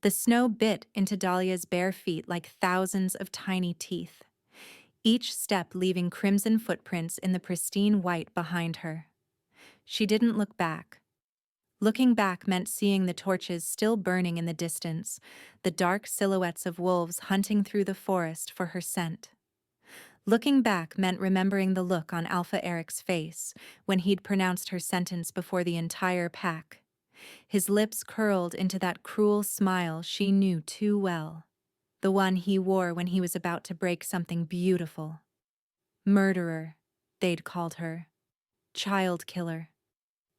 The snow bit into Dahlia's bare feet like thousands of tiny teeth, each step leaving crimson footprints in the pristine white behind her. She didn't look back. Looking back meant seeing the torches still burning in the distance, the dark silhouettes of wolves hunting through the forest for her scent. Looking back meant remembering the look on Alpha Eric's face when he'd pronounced her sentence before the entire pack. His lips curled into that cruel smile she knew too well, the one he wore when he was about to break something beautiful. Murderer, they'd called her. Child killer.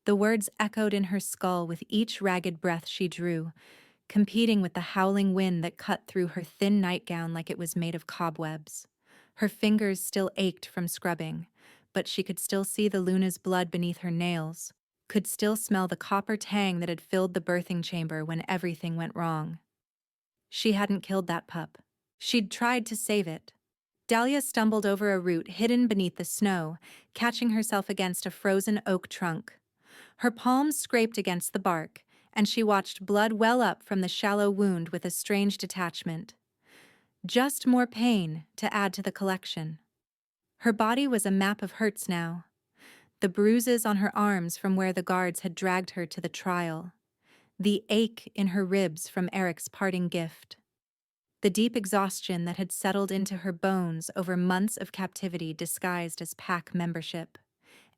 The words echoed in her skull with each ragged breath she drew, competing with the howling wind that cut through her thin nightgown like it was made of cobwebs. Her fingers still ached from scrubbing, but she could still see the Luna's blood beneath her nails, could still smell the copper tang that had filled the birthing chamber when everything went wrong. She hadn't killed that pup. She'd tried to save it. Dahlia stumbled over a root hidden beneath the snow, catching herself against a frozen oak trunk. Her palms scraped against the bark, and she watched blood well up from the shallow wound with a strange detachment. Just more pain to add to the collection. Her body was a map of hurts now. The bruises on her arms from where the guards had dragged her to the trial. The ache in her ribs from Eric's parting gift. The deep exhaustion that had settled into her bones over months of captivity disguised as pack membership.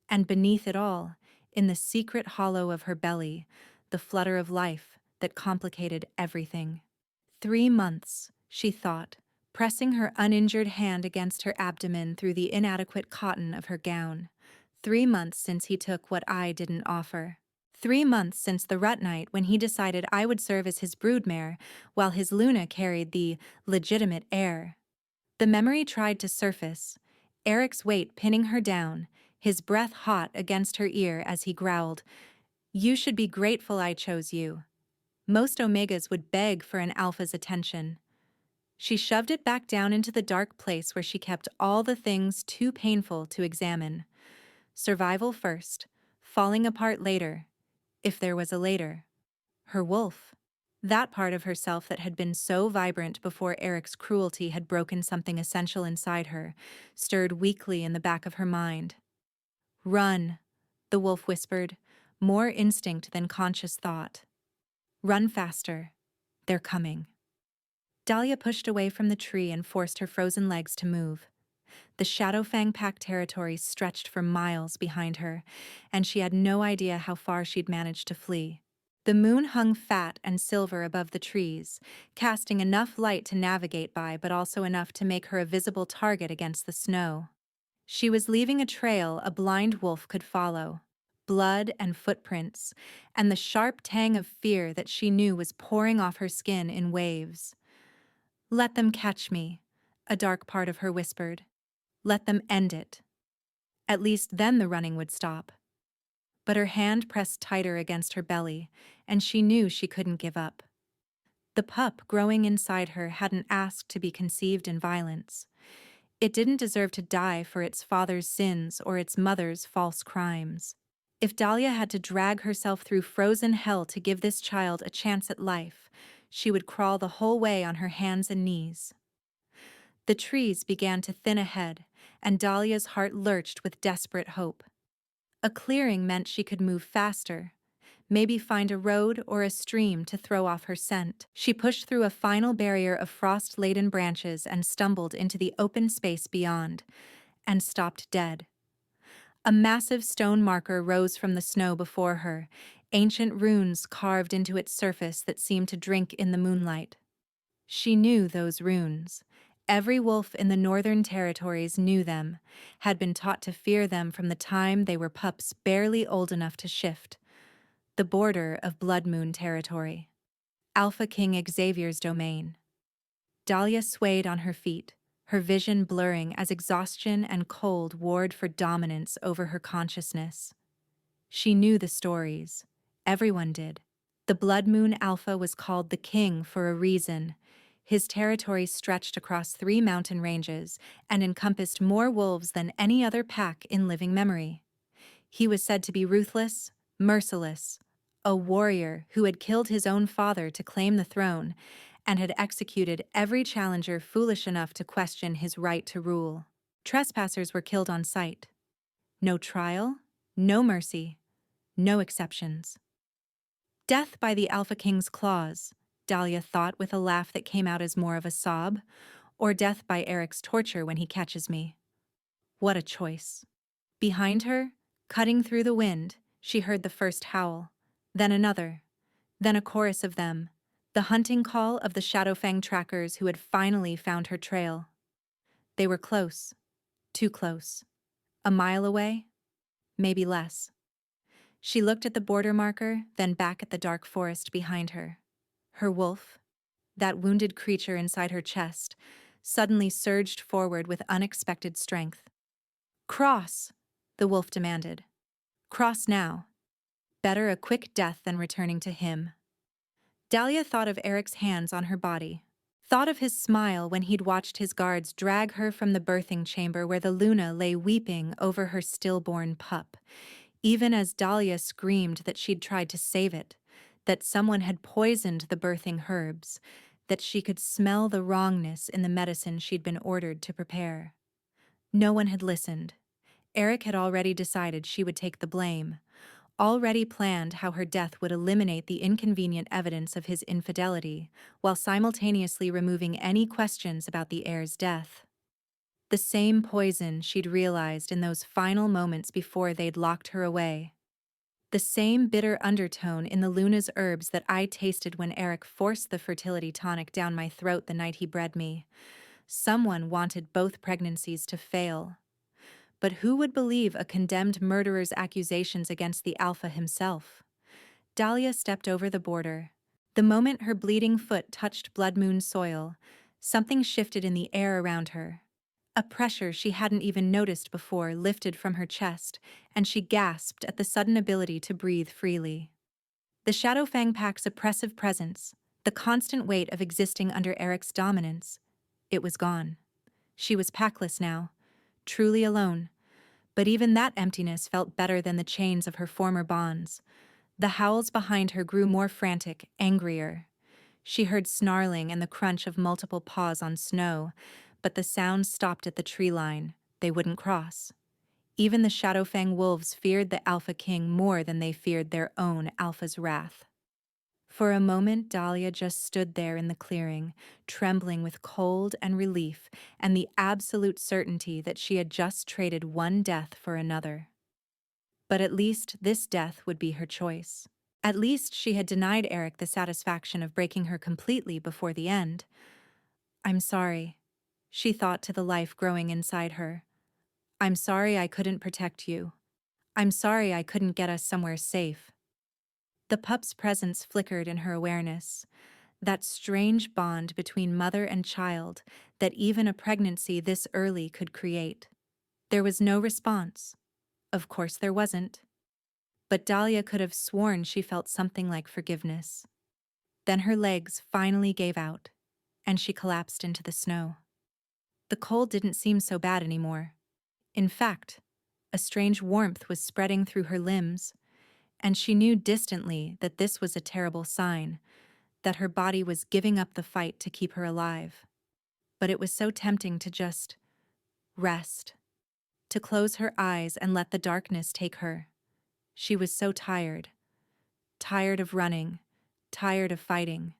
And beneath it all, in the secret hollow of her belly, the flutter of life that complicated everything. 3 months, she thought, pressing her uninjured hand against her abdomen through the inadequate cotton of her gown. 3 months since he took what I didn't offer. 3 months since the rut night when he decided I would serve as his broodmare, while his Luna carried the legitimate heir. The memory tried to surface, Eric's weight pinning her down, his breath hot against her ear as he growled, "You should be grateful I chose you." Most Omegas would beg for an alpha's attention. She shoved it back down into the dark place where she kept all the things too painful to examine. Survival first, falling apart later, if there was a later. Her wolf. That part of herself that had been so vibrant before Eric's cruelty had broken something essential inside her, stirred weakly in the back of her mind. "Run," the wolf whispered, more instinct than conscious thought. "Run faster. They're coming." Dahlia pushed away from the tree and forced her frozen legs to move. The Shadowfang Pack territory stretched for miles behind her, and she had no idea how far she'd managed to flee. The moon hung fat and silver above the trees, casting enough light to navigate by but also enough to make her a visible target against the snow. She was leaving a trail a blind wolf could follow. Blood and footprints, and the sharp tang of fear that she knew was pouring off her skin in waves. "Let them catch me," a dark part of her whispered. "Let them end it." At least then the running would stop. But her hand pressed tighter against her belly, and she knew she couldn't give up. The pup growing inside her hadn't asked to be conceived in violence. It didn't deserve to die for its father's sins or its mother's false crimes. If Dahlia had to drag herself through frozen hell to give this child a chance at life, she would crawl the whole way on her hands and knees. The trees began to thin ahead, and Dahlia's heart lurched with desperate hope. A clearing meant she could move faster, maybe find a road or a stream to throw off her scent. She pushed through a final barrier of frost-laden branches and stumbled into the open space beyond, and stopped dead. A massive stone marker rose from the snow before her, ancient runes carved into its surface that seemed to drink in the moonlight. She knew those runes. Every wolf in the Northern Territories knew them, had been taught to fear them from the time they were pups barely old enough to shift. The border of Blood Moon territory. Alpha King Xavier's domain. Dahlia swayed on her feet, her vision blurring as exhaustion and cold warred for dominance over her consciousness. She knew the stories. Everyone did. The Blood Moon Alpha was called the King for a reason. His territory stretched across 3 mountain ranges and encompassed more wolves than any other pack in living memory. He was said to be ruthless, merciless, a warrior who had killed his own father to claim the throne and had executed every challenger foolish enough to question his right to rule. Trespassers were killed on sight. No trial, no mercy, no exceptions. Death by the Alpha King's claws, Dahlia thought with a laugh that came out as more of a sob, or death by Eric's torture when he catches me. What a choice. Behind her, cutting through the wind, she heard the first howl, then another, then a chorus of them, the hunting call of the Shadowfang trackers who had finally found her trail. They were close, too close. A mile away, maybe less. She looked at the border marker, then back at the dark forest behind her. Her wolf, that wounded creature inside her chest, suddenly surged forward with unexpected strength. "Cross!" the wolf demanded. "Cross now. Better a quick death than returning to him." Dahlia thought of Eric's hands on her body, thought of his smile when he'd watched his guards drag her from the birthing chamber where the Luna lay weeping over her stillborn pup, even as Dahlia screamed that she'd tried to save it, that someone had poisoned the birthing herbs, that she could smell the wrongness in the medicine she'd been ordered to prepare. No one had listened. Eric had already decided she would take the blame, already planned how her death would eliminate the inconvenient evidence of his infidelity, while simultaneously removing any questions about the heir's death. The same poison she'd realized in those final moments before they'd locked her away. The same bitter undertone in the Luna's herbs that I tasted when Eric forced the fertility tonic down my throat the night he bred me. Someone wanted both pregnancies to fail. But who would believe a condemned murderer's accusations against the Alpha himself? Dahlia stepped over the border. The moment her bleeding foot touched Blood Moon soil, something shifted in the air around her. A pressure she hadn't even noticed before lifted from her chest, and she gasped at the sudden ability to breathe freely. The Shadowfang Pack's oppressive presence, the constant weight of existing under Eric's dominance, it was gone. She was packless now, truly alone. But even that emptiness felt better than the chains of her former bonds. The howls behind her grew more frantic, angrier. She heard snarling and the crunch of multiple paws on snow, but the sounds stopped at the tree line. They wouldn't cross. Even the Shadowfang wolves feared the Alpha King more than they feared their own Alpha's wrath. For a moment, Dahlia just stood there in the clearing, trembling with cold and relief and the absolute certainty that she had just traded one death for another. But at least this death would be her choice. At least she had denied Eric the satisfaction of breaking her completely before the end. "I'm sorry," she thought to the life growing inside her. "I'm sorry I couldn't protect you. I'm sorry I couldn't get us somewhere safe." The pup's presence flickered in her awareness, that strange bond between mother and child that even a pregnancy this early could create. There was no response. Of course there wasn't. But Dahlia could have sworn she felt something like forgiveness. Then her legs finally gave out, and she collapsed into the snow. The cold didn't seem so bad anymore. In fact, a strange warmth was spreading through her limbs, and she knew distantly that this was a terrible sign, that her body was giving up the fight to keep her alive. But it was so tempting to just rest, to close her eyes and let the darkness take her. She was so tired. Tired of running, tired of fighting,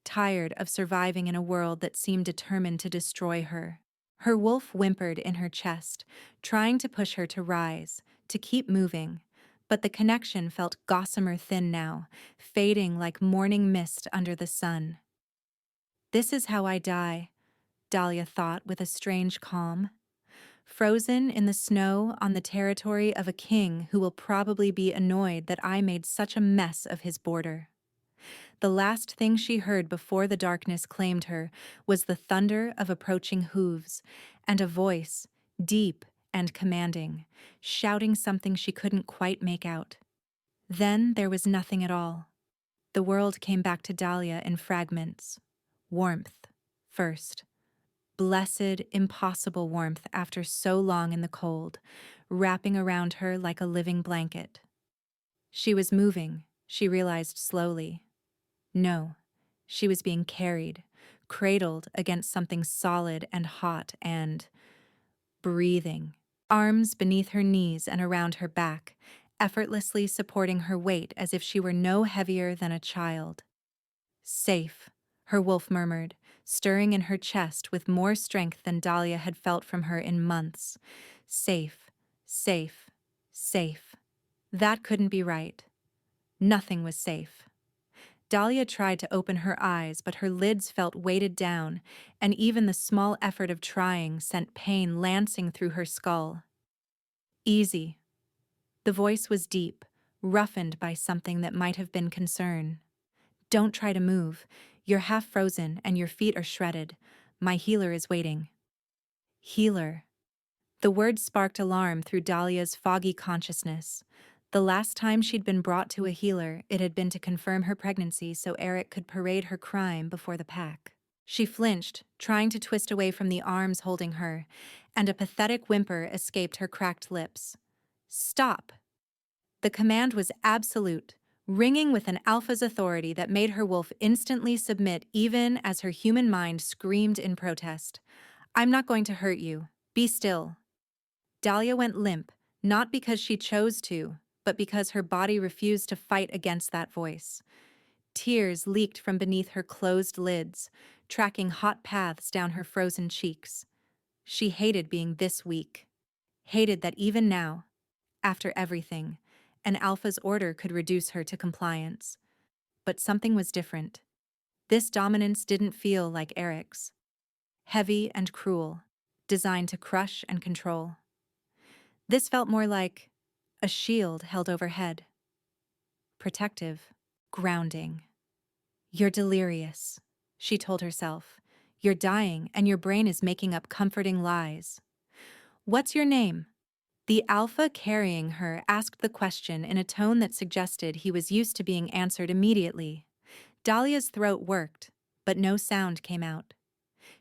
tired of surviving in a world that seemed determined to destroy her. Her wolf whimpered in her chest, trying to push her to rise, to keep moving, but the connection felt gossamer thin now, fading like morning mist under the sun. "This is how I die," Dahlia thought with a strange calm. "Frozen in the snow on the territory of a king who will probably be annoyed that I made such a mess of his border." The last thing she heard before the darkness claimed her was the thunder of approaching hooves and a voice, deep and commanding, shouting something she couldn't quite make out. Then there was nothing at all. The world came back to Dahlia in fragments. Warmth, first. Blessed, impossible warmth after so long in the cold, wrapping around her like a living blanket. She was moving, she realized slowly. No, she was being carried, cradled against something solid and hot and breathing. Arms beneath her knees and around her back, effortlessly supporting her weight as if she were no heavier than a child. Safe, her wolf murmured, stirring in her chest with more strength than Dahlia had felt from her in months. Safe, safe, safe. That couldn't be right. Nothing was safe. Dahlia tried to open her eyes, but her lids felt weighted down, and even the small effort of trying sent pain lancing through her skull. Easy. The voice was deep, roughened by something that might have been concern. Don't try to move. You're half frozen and your feet are shredded. My healer is waiting. Healer. The word sparked alarm through Dahlia's foggy consciousness. The last time she'd been brought to a healer, it had been to confirm her pregnancy so Eric could parade her crime before the pack. She flinched, trying to twist away from the arms holding her, and a pathetic whimper escaped her cracked lips. Stop! The command was absolute, ringing with an alpha's authority that made her wolf instantly submit even as her human mind screamed in protest. I'm not going to hurt you. Be still. Dahlia went limp, not because she chose to, but because her body refused to fight against that voice. Tears leaked from beneath her closed lids, tracking hot paths down her frozen cheeks. She hated being this weak. Hated that even now, after everything, an alpha's order could reduce her to compliance. But something was different. This dominance didn't feel like Eric's. Heavy and cruel, designed to crush and control. This felt more like a shield held overhead. Protective, grounding. You're delirious, she told herself. You're dying, and your brain is making up comforting lies. What's your name? The alpha carrying her asked the question in a tone that suggested he was used to being answered immediately. Dahlia's throat worked, but no sound came out.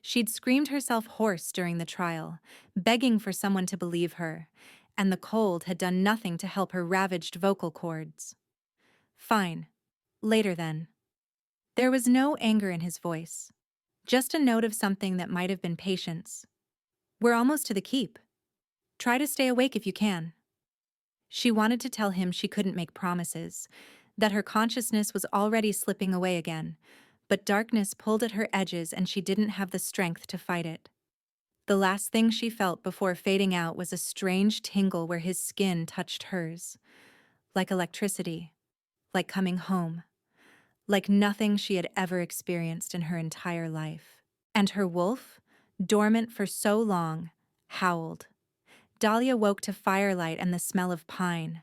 She'd screamed herself hoarse during the trial, begging for someone to believe her, and the cold had done nothing to help her ravaged vocal cords. Fine. Later then. There was no anger in his voice, just a note of something that might have been patience. We're almost to the keep. Try to stay awake if you can. She wanted to tell him she couldn't make promises, that her consciousness was already slipping away again, but darkness pulled at her edges and she didn't have the strength to fight it. The last thing she felt before fading out was a strange tingle where his skin touched hers. Like electricity. Like coming home. Like nothing she had ever experienced in her entire life. And her wolf, dormant for so long, howled. Dahlia woke to firelight and the smell of pine.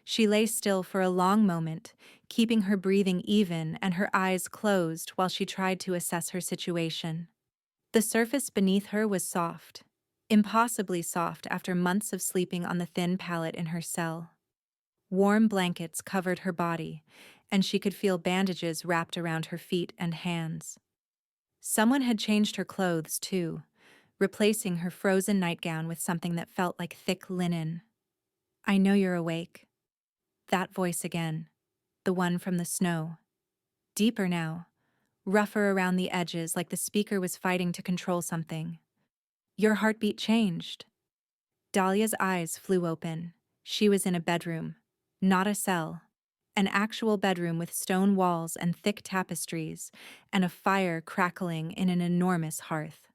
She lay still for a long moment, keeping her breathing even and her eyes closed while she tried to assess her situation. The surface beneath her was soft, impossibly soft after months of sleeping on the thin pallet in her cell. Warm blankets covered her body, and she could feel bandages wrapped around her feet and hands. Someone had changed her clothes, too, replacing her frozen nightgown with something that felt like thick linen. I know you're awake. That voice again, the one from the snow. Deeper now, rougher around the edges like the speaker was fighting to control something. Your heartbeat changed. Dahlia's eyes flew open. She was in a bedroom, not a cell. An actual bedroom with stone walls and thick tapestries, and a fire crackling in an enormous hearth.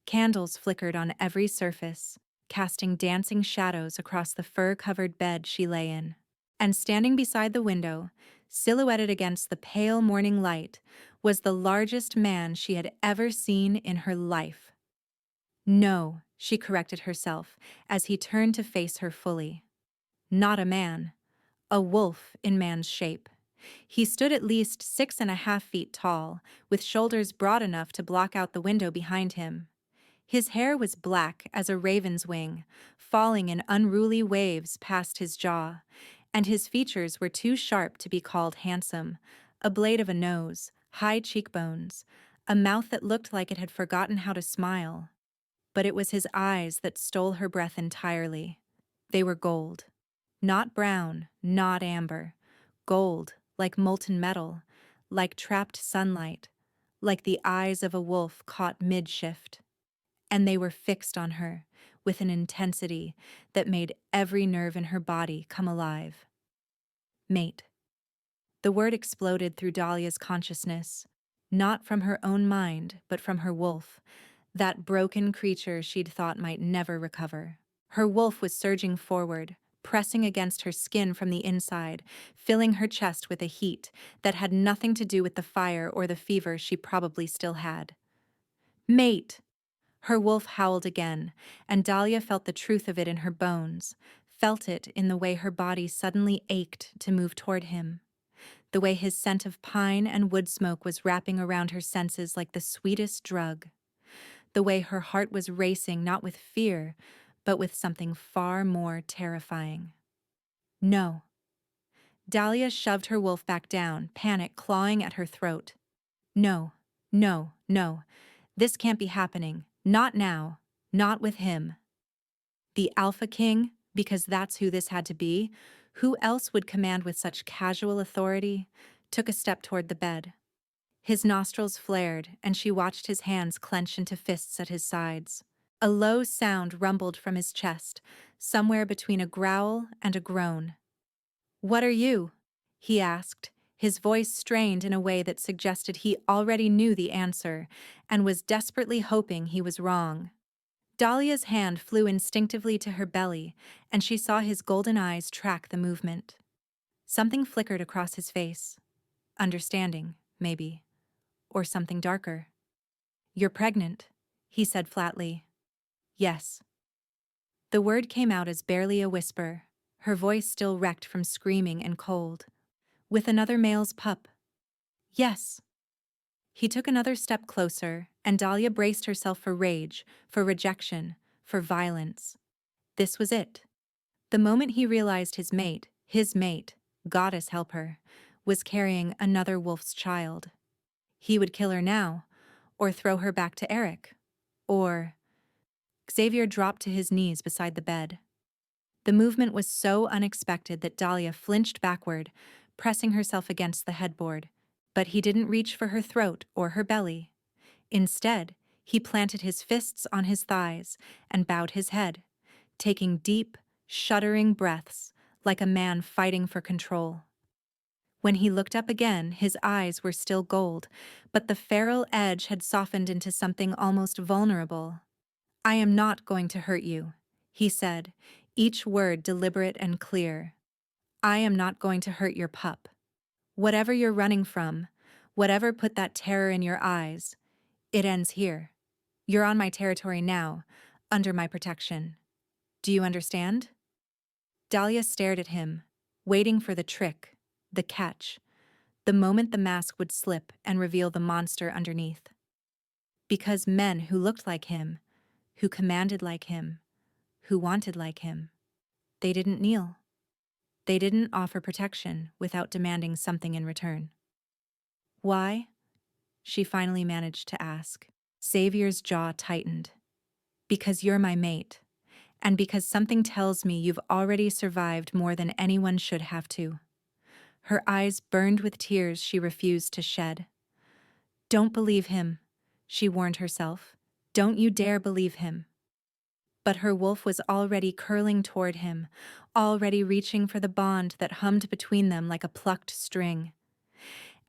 Candles flickered on every surface, casting dancing shadows across the fur-covered bed she lay in. And standing beside the window, silhouetted against the pale morning light, was the largest man she had ever seen in her life. No, she corrected herself as he turned to face her fully. Not a man. A wolf in man's shape. He stood at least 6.5 feet tall, with shoulders broad enough to block out the window behind him. His hair was black as a raven's wing, falling in unruly waves past his jaw, and his features were too sharp to be called handsome. A blade of a nose, high cheekbones, a mouth that looked like it had forgotten how to smile. But it was his eyes that stole her breath entirely. They were gold. Not brown, not amber. Gold, like molten metal, like trapped sunlight, like the eyes of a wolf caught mid-shift. And they were fixed on her, with an intensity that made every nerve in her body come alive. Mate. The word exploded through Dahlia's consciousness, not from her own mind, but from her wolf, that broken creature she'd thought might never recover. Her wolf was surging forward, pressing against her skin from the inside, filling her chest with a heat that had nothing to do with the fire or the fever she probably still had. Mate! Her wolf howled again, and Dahlia felt the truth of it in her bones, felt it in the way her body suddenly ached to move toward him, the way his scent of pine and wood smoke was wrapping around her senses like the sweetest drug, the way her heart was racing not with fear, but with something far more terrifying. No. Dahlia shoved her wolf back down, panic clawing at her throat. No, no, no. This can't be happening. Not now. Not with him. The Alpha King, because that's who this had to be, who else would command with such casual authority, took a step toward the bed. His nostrils flared, and she watched his hands clench into fists at his sides. A low sound rumbled from his chest, somewhere between a growl and a groan. "What are you?" he asked, his voice strained in a way that suggested he already knew the answer and was desperately hoping he was wrong. Dahlia's hand flew instinctively to her belly, and she saw his golden eyes track the movement. Something flickered across his face. Understanding, maybe. Or something darker. "You're pregnant," he said flatly. "Yes." The word came out as barely a whisper, her voice still wrecked from screaming and cold. "With another male's pup." "Yes." He took another step closer, and Dahlia braced herself for rage, for rejection, for violence. This was it. The moment he realized his mate, goddess help her, was carrying another wolf's child. He would kill her now, or throw her back to Eric, or... Xavier dropped to his knees beside the bed. The movement was so unexpected that Dahlia flinched backward, pressing herself against the headboard, but he didn't reach for her throat or her belly. Instead, he planted his fists on his thighs and bowed his head, taking deep, shuddering breaths like a man fighting for control. When he looked up again, his eyes were still gold, but the feral edge had softened into something almost vulnerable. "I am not going to hurt you," he said, each word deliberate and clear. "I am not going to hurt your pup. Whatever you're running from, whatever put that terror in your eyes, it ends here. You're on my territory now, under my protection. Do you understand?" Dahlia stared at him, waiting for the trick, the catch, the moment the mask would slip and reveal the monster underneath. Because men who looked like him, who commanded like him, who wanted like him, they didn't kneel. They didn't offer protection without demanding something in return. "Why?" she finally managed to ask. Xavier's jaw tightened. "Because you're my mate, and because something tells me you've already survived more than anyone should have to." Her eyes burned with tears she refused to shed. "Don't believe him," she warned herself. "Don't you dare believe him." But her wolf was already curling toward him, already reaching for the bond that hummed between them like a plucked string.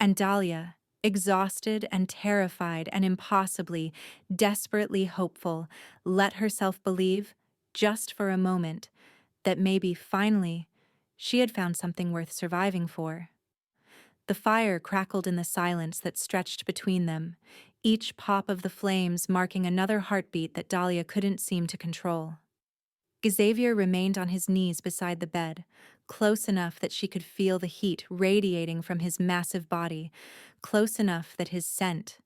And Dahlia, exhausted and terrified and impossibly, desperately hopeful, let herself believe, just for a moment, that maybe, finally, she had found something worth surviving for. The fire crackled in the silence that stretched between them, each pop of the flames marking another heartbeat that Dahlia couldn't seem to control. Xavier remained on his knees beside the bed, close enough that she could feel the heat radiating from his massive body, close enough that his scent,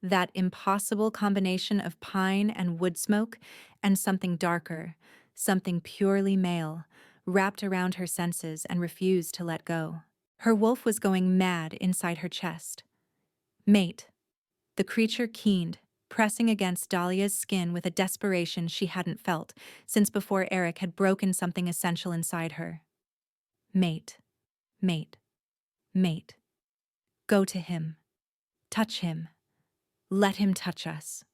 that impossible combination of pine and wood smoke and something darker, something purely male, wrapped around her senses and refused to let go. Her wolf was going mad inside her chest. "Mate." The creature keened, pressing against Dahlia's skin with a desperation she hadn't felt since before Eric had broken something essential inside her. "Mate. Mate." Mate. Go to him. Touch him. Let him touch us.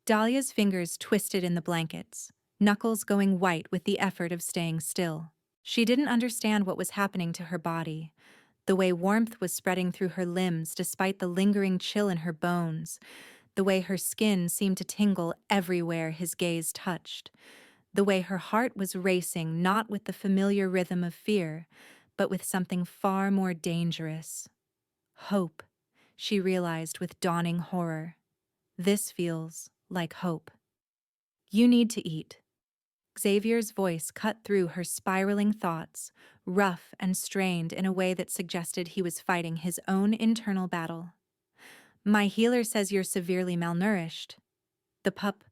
Dahlia's fingers twisted in the blankets, knuckles going white with the effort of staying still. She didn't understand what was happening to her body, the way warmth was spreading through her limbs despite the lingering chill in her bones, the way her skin seemed to tingle everywhere his gaze touched, the way her heart was racing not with the familiar rhythm of fear, but with something far more dangerous. Hope, she realized with dawning horror. This feels like hope. You need to eat. Xavier's voice cut through her spiraling thoughts, rough and strained in a way that suggested he was fighting his own internal battle. My healer says you're severely malnourished. The pup.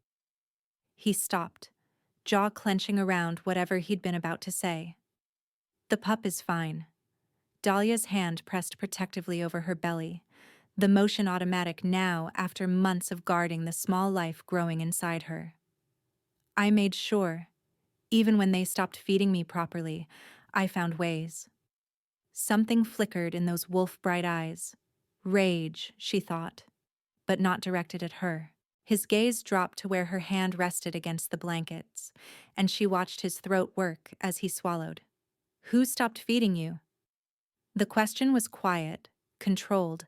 He stopped, jaw clenching around whatever he'd been about to say. The pup is fine. Dahlia's hand pressed protectively over her belly, the motion automatic now after months of guarding the small life growing inside her. I made sure. Even when they stopped feeding me properly, I found ways. Something flickered in those wolf-bright eyes. Rage, she thought, but not directed at her. His gaze dropped to where her hand rested against the blankets, and she watched his throat work as he swallowed. Who stopped feeding you? The question was quiet, controlled,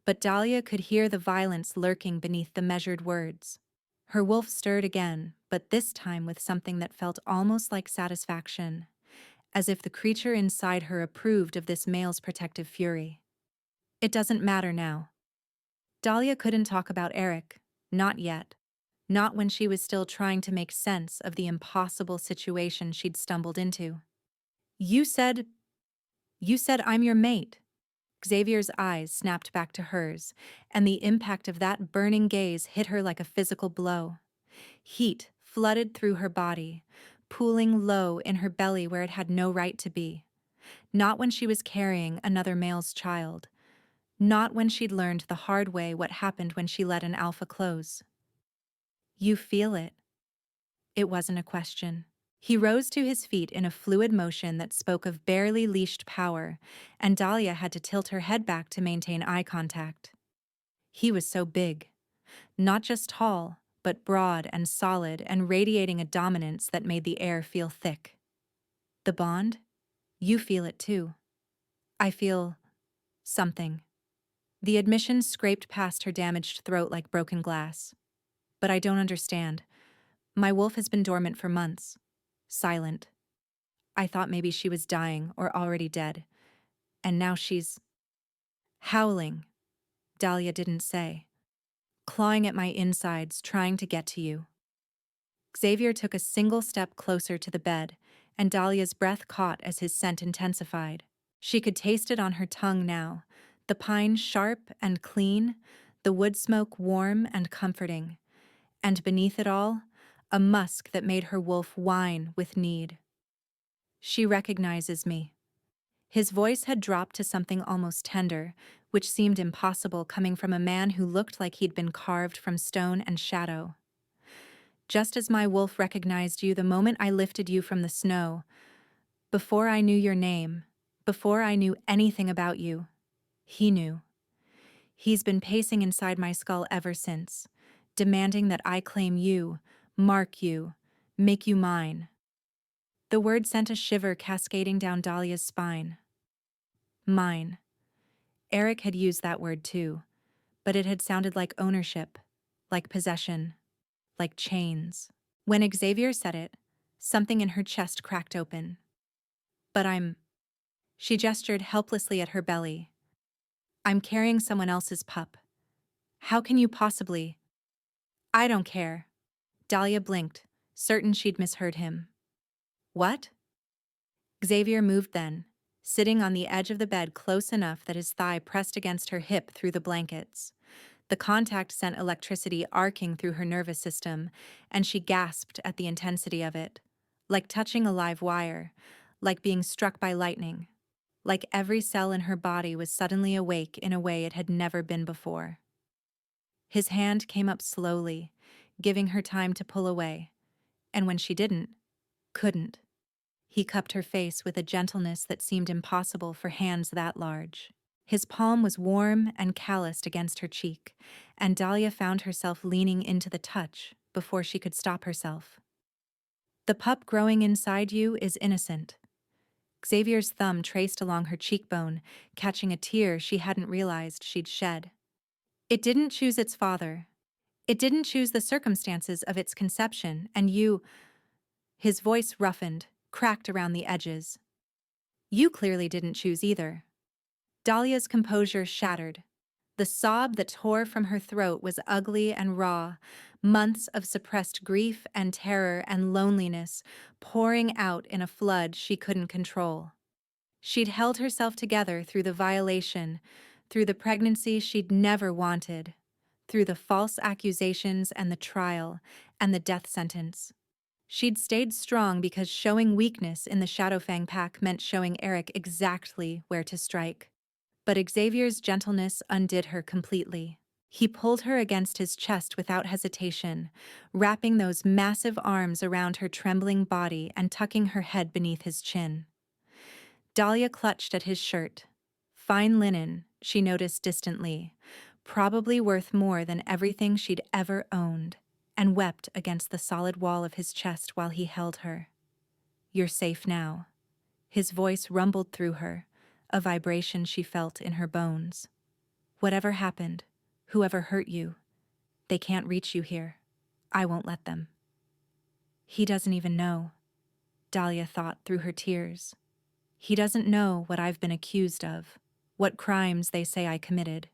but Dahlia could hear the violence lurking beneath the measured words. Her wolf stirred again, but this time with something that felt almost like satisfaction, as if the creature inside her approved of this male's protective fury. It doesn't matter now. Dahlia couldn't talk about Eric, not yet. Not when she was still trying to make sense of the impossible situation she'd stumbled into. You said I'm your mate. Xavier's eyes snapped back to hers, and the impact of that burning gaze hit her like a physical blow. Heat flooded through her body, pooling low in her belly where it had no right to be. Not when she was carrying another male's child. Not when she'd learned the hard way what happened when she let an alpha close. You feel it. It wasn't a question. He rose to his feet in a fluid motion that spoke of barely leashed power, and Dahlia had to tilt her head back to maintain eye contact. He was so big. Not just tall, but broad and solid and radiating a dominance that made the air feel thick. The bond? You feel it too. I feel something. The admission scraped past her damaged throat like broken glass. But I don't understand. My wolf has been dormant for months. Silent. I thought maybe she was dying or already dead. And now she's howling. Dahlia didn't say. Clawing at my insides, trying to get to you. Xavier took a single step closer to the bed, and Dahlia's breath caught as his scent intensified. She could taste it on her tongue now, the pine sharp and clean, the wood smoke warm and comforting, and beneath it all, a musk that made her wolf whine with need. She recognizes me. His voice had dropped to something almost tender, which seemed impossible coming from a man who looked like he'd been carved from stone and shadow. Just as my wolf recognized you the moment I lifted you from the snow, before I knew your name, before I knew anything about you, he knew. He's been pacing inside my skull ever since, demanding that I claim you, mark you, make you mine. The word sent a shiver cascading down Dahlia's spine. Mine. Eric had used that word too, but it had sounded like ownership, like possession, like chains. When Xavier said it, something in her chest cracked open. But she gestured helplessly at her belly. I'm carrying someone else's pup. How can you possibly? I don't care. Dahlia blinked, certain she'd misheard him. What? Xavier moved then, sitting on the edge of the bed close enough that his thigh pressed against her hip through the blankets. The contact sent electricity arcing through her nervous system, and she gasped at the intensity of it, like touching a live wire, like being struck by lightning, like every cell in her body was suddenly awake in a way it had never been before. His hand came up slowly, giving her time to pull away, and when she couldn't. He cupped her face with a gentleness that seemed impossible for hands that large. His palm was warm and calloused against her cheek, and Dahlia found herself leaning into the touch before she could stop herself. The pup growing inside you is innocent. Xavier's thumb traced along her cheekbone, catching a tear she hadn't realized she'd shed. It didn't choose its father. It didn't choose the circumstances of its conception, and you— His voice roughened, cracked around the edges. You clearly didn't choose either. Dahlia's composure shattered. The sob that tore from her throat was ugly and raw, months of suppressed grief and terror and loneliness pouring out in a flood she couldn't control. She'd held herself together through the violation, through the pregnancy she'd never wanted, through the false accusations and the trial, and the death sentence. She'd stayed strong because showing weakness in the Shadowfang pack meant showing Eric exactly where to strike. But Xavier's gentleness undid her completely. He pulled her against his chest without hesitation, wrapping those massive arms around her trembling body and tucking her head beneath his chin. Dahlia clutched at his shirt. Fine linen, she noticed distantly, probably worth more than everything she'd ever owned, and wept against the solid wall of his chest while he held her. "You're safe now." His voice rumbled through her, a vibration she felt in her bones. "Whatever happened, whoever hurt you, they can't reach you here. I won't let them." He doesn't even know, Dahlia thought through her tears. He doesn't know what I've been accused of, what crimes they say I committed,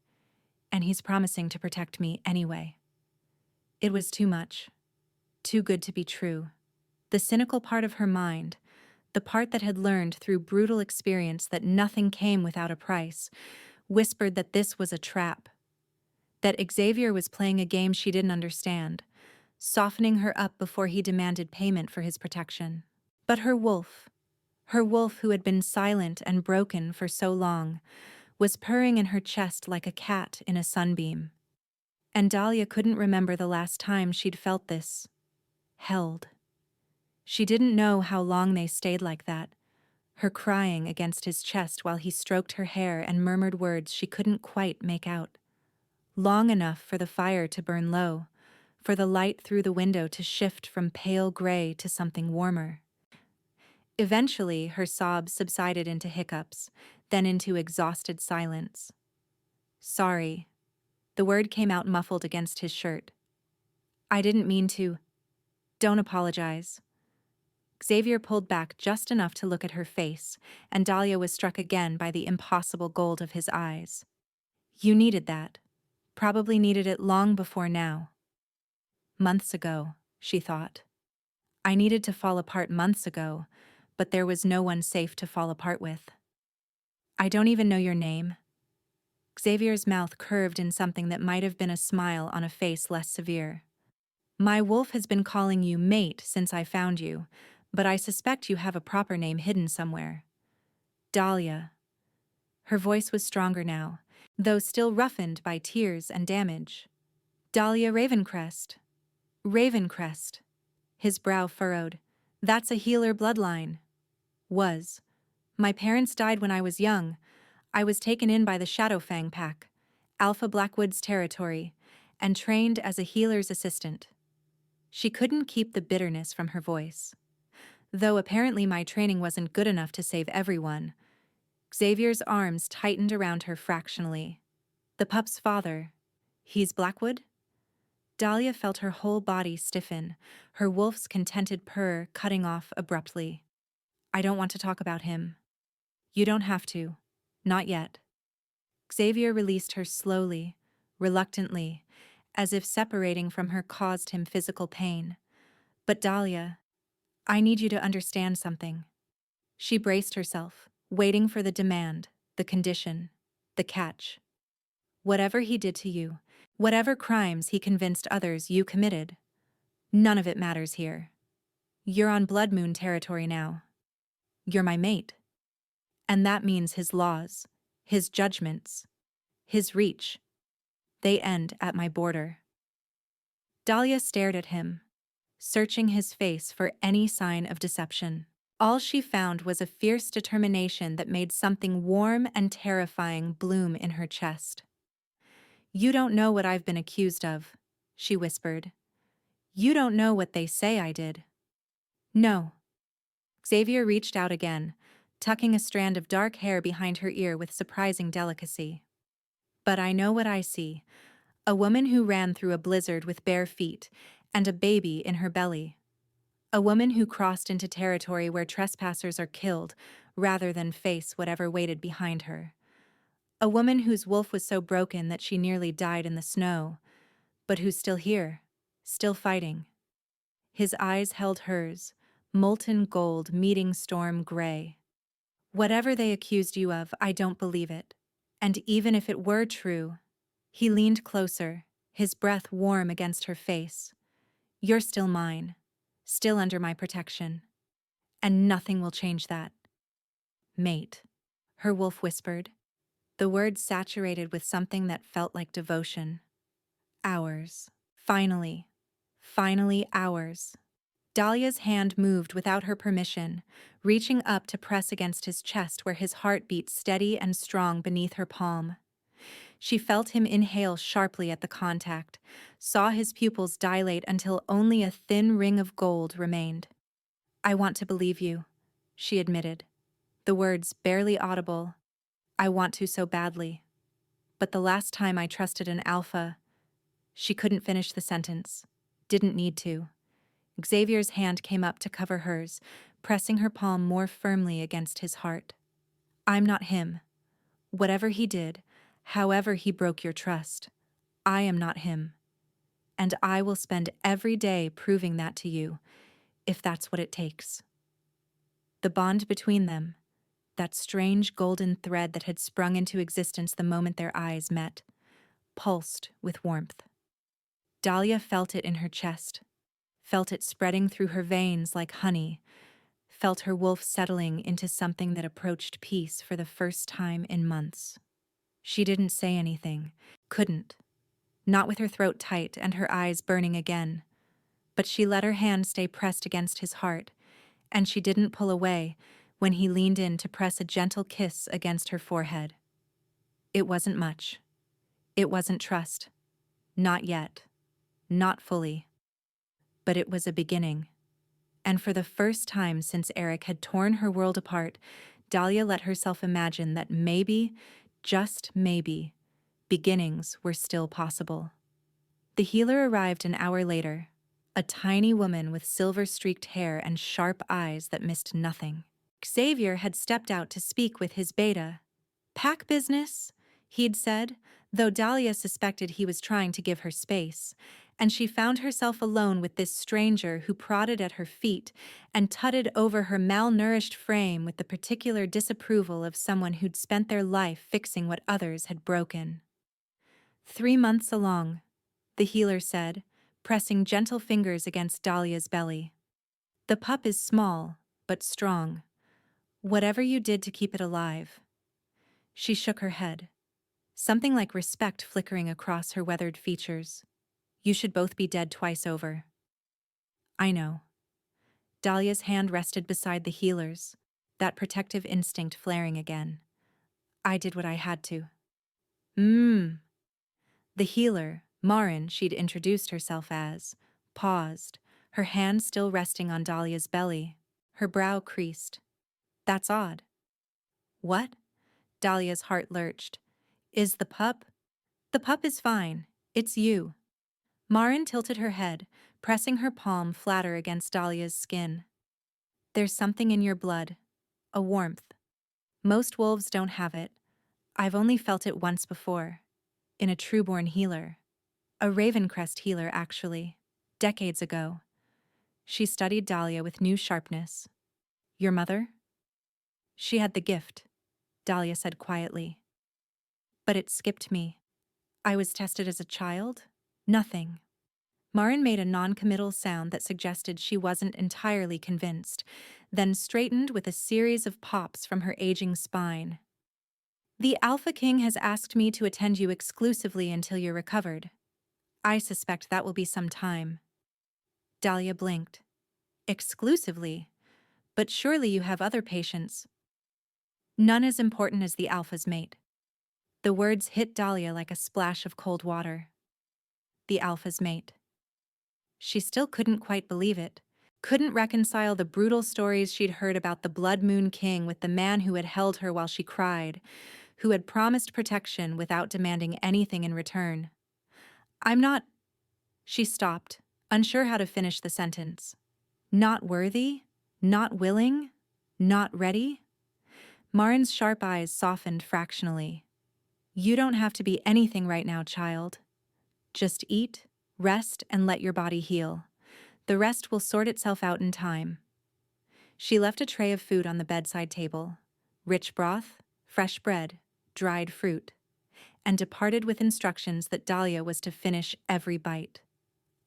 and he's promising to protect me anyway. It was too much, too good to be true. The cynical part of her mind, the part that had learned through brutal experience that nothing came without a price, whispered that this was a trap, that Xavier was playing a game she didn't understand, softening her up before he demanded payment for his protection. But her wolf who had been silent and broken for so long, was purring in her chest like a cat in a sunbeam. And Dahlia couldn't remember the last time she'd felt this. Held. She didn't know how long they stayed like that, her crying against his chest while he stroked her hair and murmured words she couldn't quite make out. Long enough for the fire to burn low, for the light through the window to shift from pale gray to something warmer. Eventually, her sobs subsided into hiccups, then into exhausted silence. "Sorry." The word came out muffled against his shirt. "I didn't mean to." "Don't apologize." Xavier pulled back just enough to look at her face, and Dahlia was struck again by the impossible gold of his eyes. "You needed that. Probably needed it long before now." Months ago, she thought. I needed to fall apart months ago, but there was no one safe to fall apart with. "I don't even know your name." Xavier's mouth curved in something that might have been a smile on a face less severe. "My wolf has been calling you mate since I found you, but I suspect you have a proper name hidden somewhere." "Dahlia." Her voice was stronger now, though still roughened by tears and damage. "Dahlia Ravencrest." "Ravencrest." His brow furrowed. "That's a healer bloodline." "Was. My parents died when I was young. I was taken in by the Shadowfang pack, Alpha Blackwood's territory, and trained as a healer's assistant." She couldn't keep the bitterness from her voice. "Though apparently my training wasn't good enough to save everyone." Xavier's arms tightened around her fractionally. "The pup's father, he's Blackwood?" Dahlia felt her whole body stiffen, her wolf's contented purr cutting off abruptly. "I don't want to talk about him." "You don't have to. Not yet." Xavier released her slowly, reluctantly, as if separating from her caused him physical pain. "But Dahlia, I need you to understand something." She braced herself, waiting for the demand, the condition, the catch. "Whatever he did to you, whatever crimes he convinced others you committed, none of it matters here. You're on Blood Moon territory now. You're my mate. And that means his laws, his judgments, his reach, they end at my border." Dahlia stared at him, searching his face for any sign of deception. All she found was a fierce determination that made something warm and terrifying bloom in her chest. "You don't know what I've been accused of," she whispered. "You don't know what they say I did." "No." Xavier reached out again, tucking a strand of dark hair behind her ear with surprising delicacy. "But I know what I see. A woman who ran through a blizzard with bare feet, and a baby in her belly. A woman who crossed into territory where trespassers are killed, rather than face whatever waited behind her. A woman whose wolf was so broken that she nearly died in the snow, but who's still here, still fighting." His eyes held hers, molten gold meeting storm gray. "Whatever they accused you of, I don't believe it. And even if it were true—" He leaned closer, his breath warm against her face. "You're still mine, still under my protection. And nothing will change that." "Mate," her wolf whispered, the words saturated with something that felt like devotion. "Ours. Finally. Finally ours." Dahlia's hand moved without her permission, reaching up to press against his chest where his heart beat steady and strong beneath her palm. She felt him inhale sharply at the contact, saw his pupils dilate until only a thin ring of gold remained. "I want to believe you," she admitted, the words barely audible. "I want to so badly. But the last time I trusted an alpha—" She couldn't finish the sentence. Didn't need to. Xavier's hand came up to cover hers, pressing her palm more firmly against his heart. "I'm not him. Whatever he did, however he broke your trust, I am not him. And I will spend every day proving that to you, if that's what it takes." The bond between them, that strange golden thread that had sprung into existence the moment their eyes met, pulsed with warmth. Dahlia felt it in her chest, felt it spreading through her veins like honey, felt her wolf settling into something that approached peace for the first time in months. She didn't say anything, couldn't, not with her throat tight and her eyes burning again. But she let her hand stay pressed against his heart, and she didn't pull away when he leaned in to press a gentle kiss against her forehead. It wasn't much. It wasn't trust. Not yet. Not fully. But it was a beginning. And for the first time since Eric had torn her world apart, Dahlia let herself imagine that maybe, just maybe, beginnings were still possible. The healer arrived an hour later, a tiny woman with silver-streaked hair and sharp eyes that missed nothing. Xavier had stepped out to speak with his beta. "Pack business," he'd said, though Dahlia suspected he was trying to give her space, and she found herself alone with this stranger who prodded at her feet and tutted over her malnourished frame with the particular disapproval of someone who'd spent their life fixing what others had broken. 3 months along," the healer said, pressing gentle fingers against Dahlia's belly. "The pup is small, but strong. Whatever you did to keep it alive." She shook her head, something like respect flickering across her weathered features. "You should both be dead twice over." "I know." Dahlia's hand rested beside the healer's, that protective instinct flaring again. "I did what I had to." The healer, Marin she'd introduced herself as, paused, her hand still resting on Dahlia's belly, her brow creased. "That's odd." "What?" Dahlia's heart lurched. "Is the pup—" "The pup is fine. It's you." Marin tilted her head, pressing her palm flatter against Dahlia's skin. "There's something in your blood. A warmth. Most wolves don't have it. I've only felt it once before. In a trueborn healer. A Ravencrest healer, actually. Decades ago." She studied Dahlia with new sharpness. "Your mother?" "She had the gift," Dahlia said quietly. "But it skipped me. I was tested as a child? Nothing." Marin made a non-committal sound that suggested she wasn't entirely convinced, then straightened with a series of pops from her aging spine. "The Alpha King has asked me to attend you exclusively until you're recovered. I suspect that will be some time." Dahlia blinked. "Exclusively? But surely you have other patients. None as important as the alpha's mate. The words hit Dahlia like a splash of cold water. The alpha's mate. She still couldn't quite believe it. Couldn't reconcile the brutal stories she'd heard about the Blood Moon King with the man who had held her while she cried, who had promised protection without demanding anything in return. I'm not... She stopped, unsure how to finish the sentence. Not worthy? Not willing? Not ready? Marin's sharp eyes softened fractionally. You don't have to be anything right now, child. Just eat, rest, and let your body heal. The rest will sort itself out in time. She left a tray of food on the bedside table, rich broth, fresh bread, dried fruit, and departed with instructions that Dahlia was to finish every bite.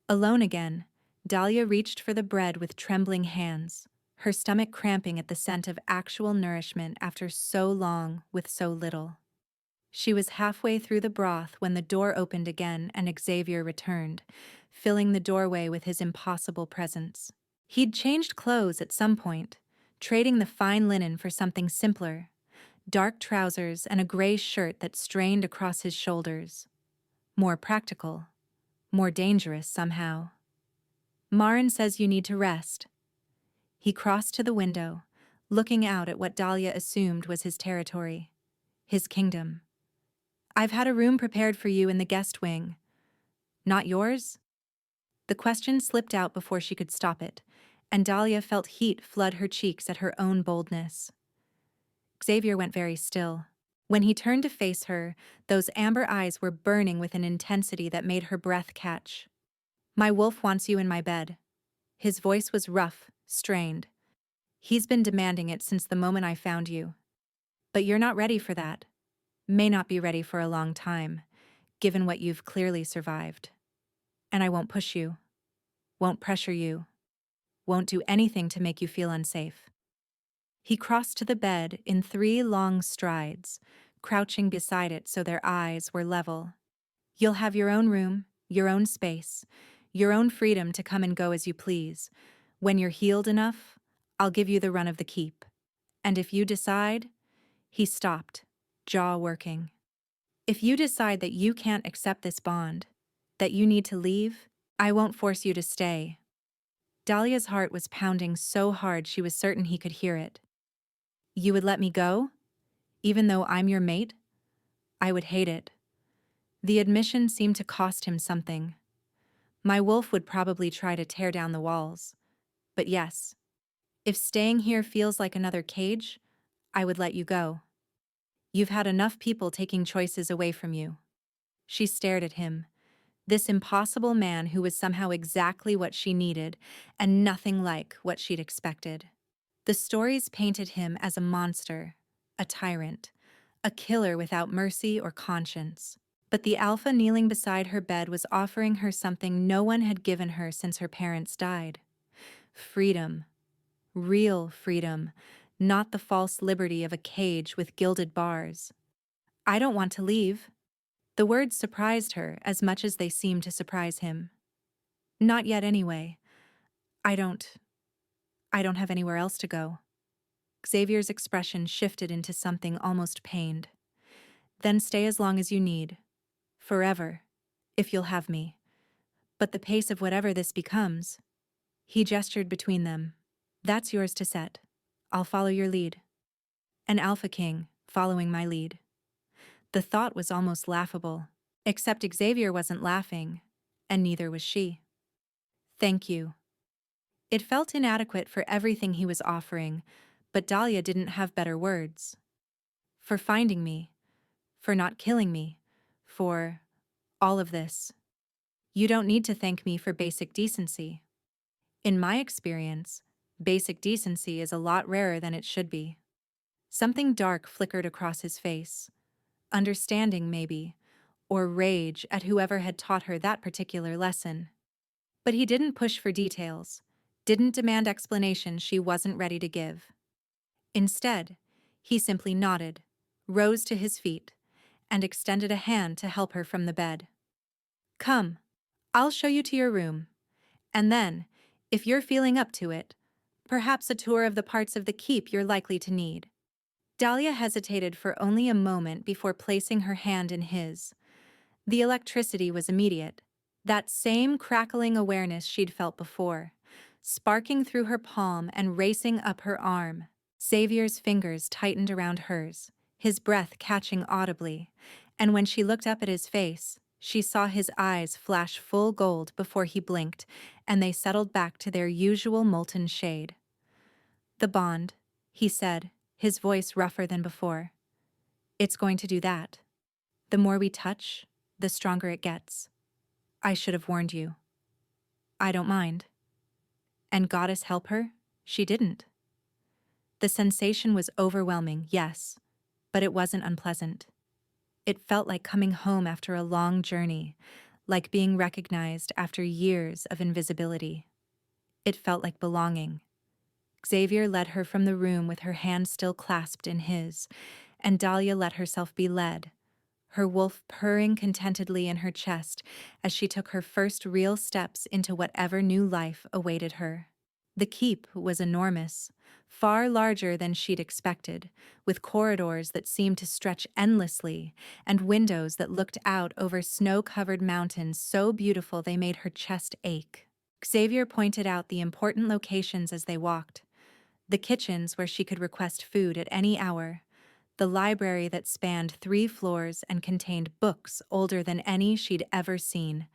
Alone again, Dahlia reached for the bread with trembling hands, her stomach cramping at the scent of actual nourishment after so long with so little. She was halfway through the broth when the door opened again and Xavier returned, filling the doorway with his impossible presence. He'd changed clothes at some point, trading the fine linen for something simpler, dark trousers and a gray shirt that strained across his shoulders. More practical, more dangerous somehow. Marin says you need to rest. He crossed to the window, looking out at what Dahlia assumed was his territory, his kingdom. I've had a room prepared for you in the guest wing. Not yours? The question slipped out before she could stop it, and Dahlia felt heat flood her cheeks at her own boldness. Xavier went very still. When he turned to face her, those amber eyes were burning with an intensity that made her breath catch. My wolf wants you in my bed. His voice was rough, strained. He's been demanding it since the moment I found you. But you're not ready for that. May not be ready for a long time, given what you've clearly survived. And I won't push you, won't pressure you, won't do anything to make you feel unsafe. He crossed to the bed in 3 long strides, crouching beside it so their eyes were level. You'll have your own room, your own space, your own freedom to come and go as you please. When you're healed enough, I'll give you the run of the keep. And if you decide... He stopped, jaw working. If you decide that you can't accept this bond, that you need to leave, I won't force you to stay. Dahlia's heart was pounding so hard she was certain he could hear it. You would let me go? Even though I'm your mate? I would hate it. The admission seemed to cost him something. My wolf would probably try to tear down the walls. But yes, if staying here feels like another cage, I would let you go. You've had enough people taking choices away from you. She stared at him, this impossible man who was somehow exactly what she needed and nothing like what she'd expected. The stories painted him as a monster, a tyrant, a killer without mercy or conscience. But the alpha kneeling beside her bed was offering her something no one had given her since her parents died. Freedom. Real freedom, not the false liberty of a cage with gilded bars. I don't want to leave. The words surprised her as much as they seemed to surprise him. Not yet anyway. I don't have anywhere else to go. Xavier's expression shifted into something almost pained. Then stay as long as you need. Forever, if you'll have me. But the pace of whatever this becomes... He gestured between them. That's yours to set. I'll follow your lead. An alpha king, following my lead. The thought was almost laughable, except Xavier wasn't laughing, and neither was she. Thank you. It felt inadequate for everything he was offering, but Dahlia didn't have better words. For finding me, for not killing me, for all of this. You don't need to thank me for basic decency. In my experience, basic decency is a lot rarer than it should be. Something dark flickered across his face. Understanding, maybe, or rage at whoever had taught her that particular lesson. But he didn't push for details, didn't demand explanation she wasn't ready to give. Instead, he simply nodded, rose to his feet, and extended a hand to help her from the bed. Come, I'll show you to your room. And then, if you're feeling up to it, Perhaps a tour of the parts of the keep you're likely to need. Dahlia hesitated for only a moment before placing her hand in his. The electricity was immediate. That same crackling awareness she'd felt before, sparking through her palm and racing up her arm. Xavier's fingers tightened around hers, his breath catching audibly, and when she looked up at his face, she saw his eyes flash full gold before he blinked, and they settled back to their usual molten shade. "The bond," he said, his voice rougher than before. "It's going to do that. The more we touch, the stronger it gets. I should have warned you. I don't mind." And goddess help her, she didn't. The sensation was overwhelming, yes, but it wasn't unpleasant. It felt like coming home after a long journey, like being recognized after years of invisibility. It felt like belonging. Xavier led her from the room with her hand still clasped in his, and Dahlia let herself be led, her wolf purring contentedly in her chest as she took her first real steps into whatever new life awaited her. The keep was enormous, far larger than she'd expected, with corridors that seemed to stretch endlessly and windows that looked out over snow-covered mountains so beautiful they made her chest ache. Xavier pointed out the important locations as they walked: the kitchens where she could request food at any hour, the library that spanned 3 floors and contained books older than any she'd ever seen,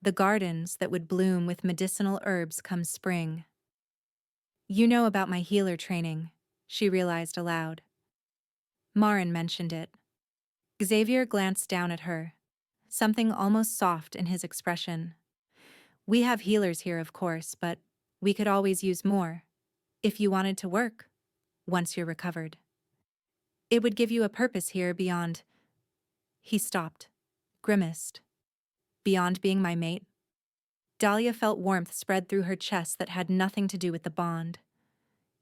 the gardens that would bloom with medicinal herbs come spring. "You know about my healer training," she realized aloud. Marin mentioned it. Xavier glanced down at her, something almost soft in his expression. "We have healers here, of course, but we could always use more, if you wanted to work, once you're recovered. It would give you a purpose here beyond—" He stopped, grimaced. "Beyond being my mate?" Dahlia felt warmth spread through her chest that had nothing to do with the bond.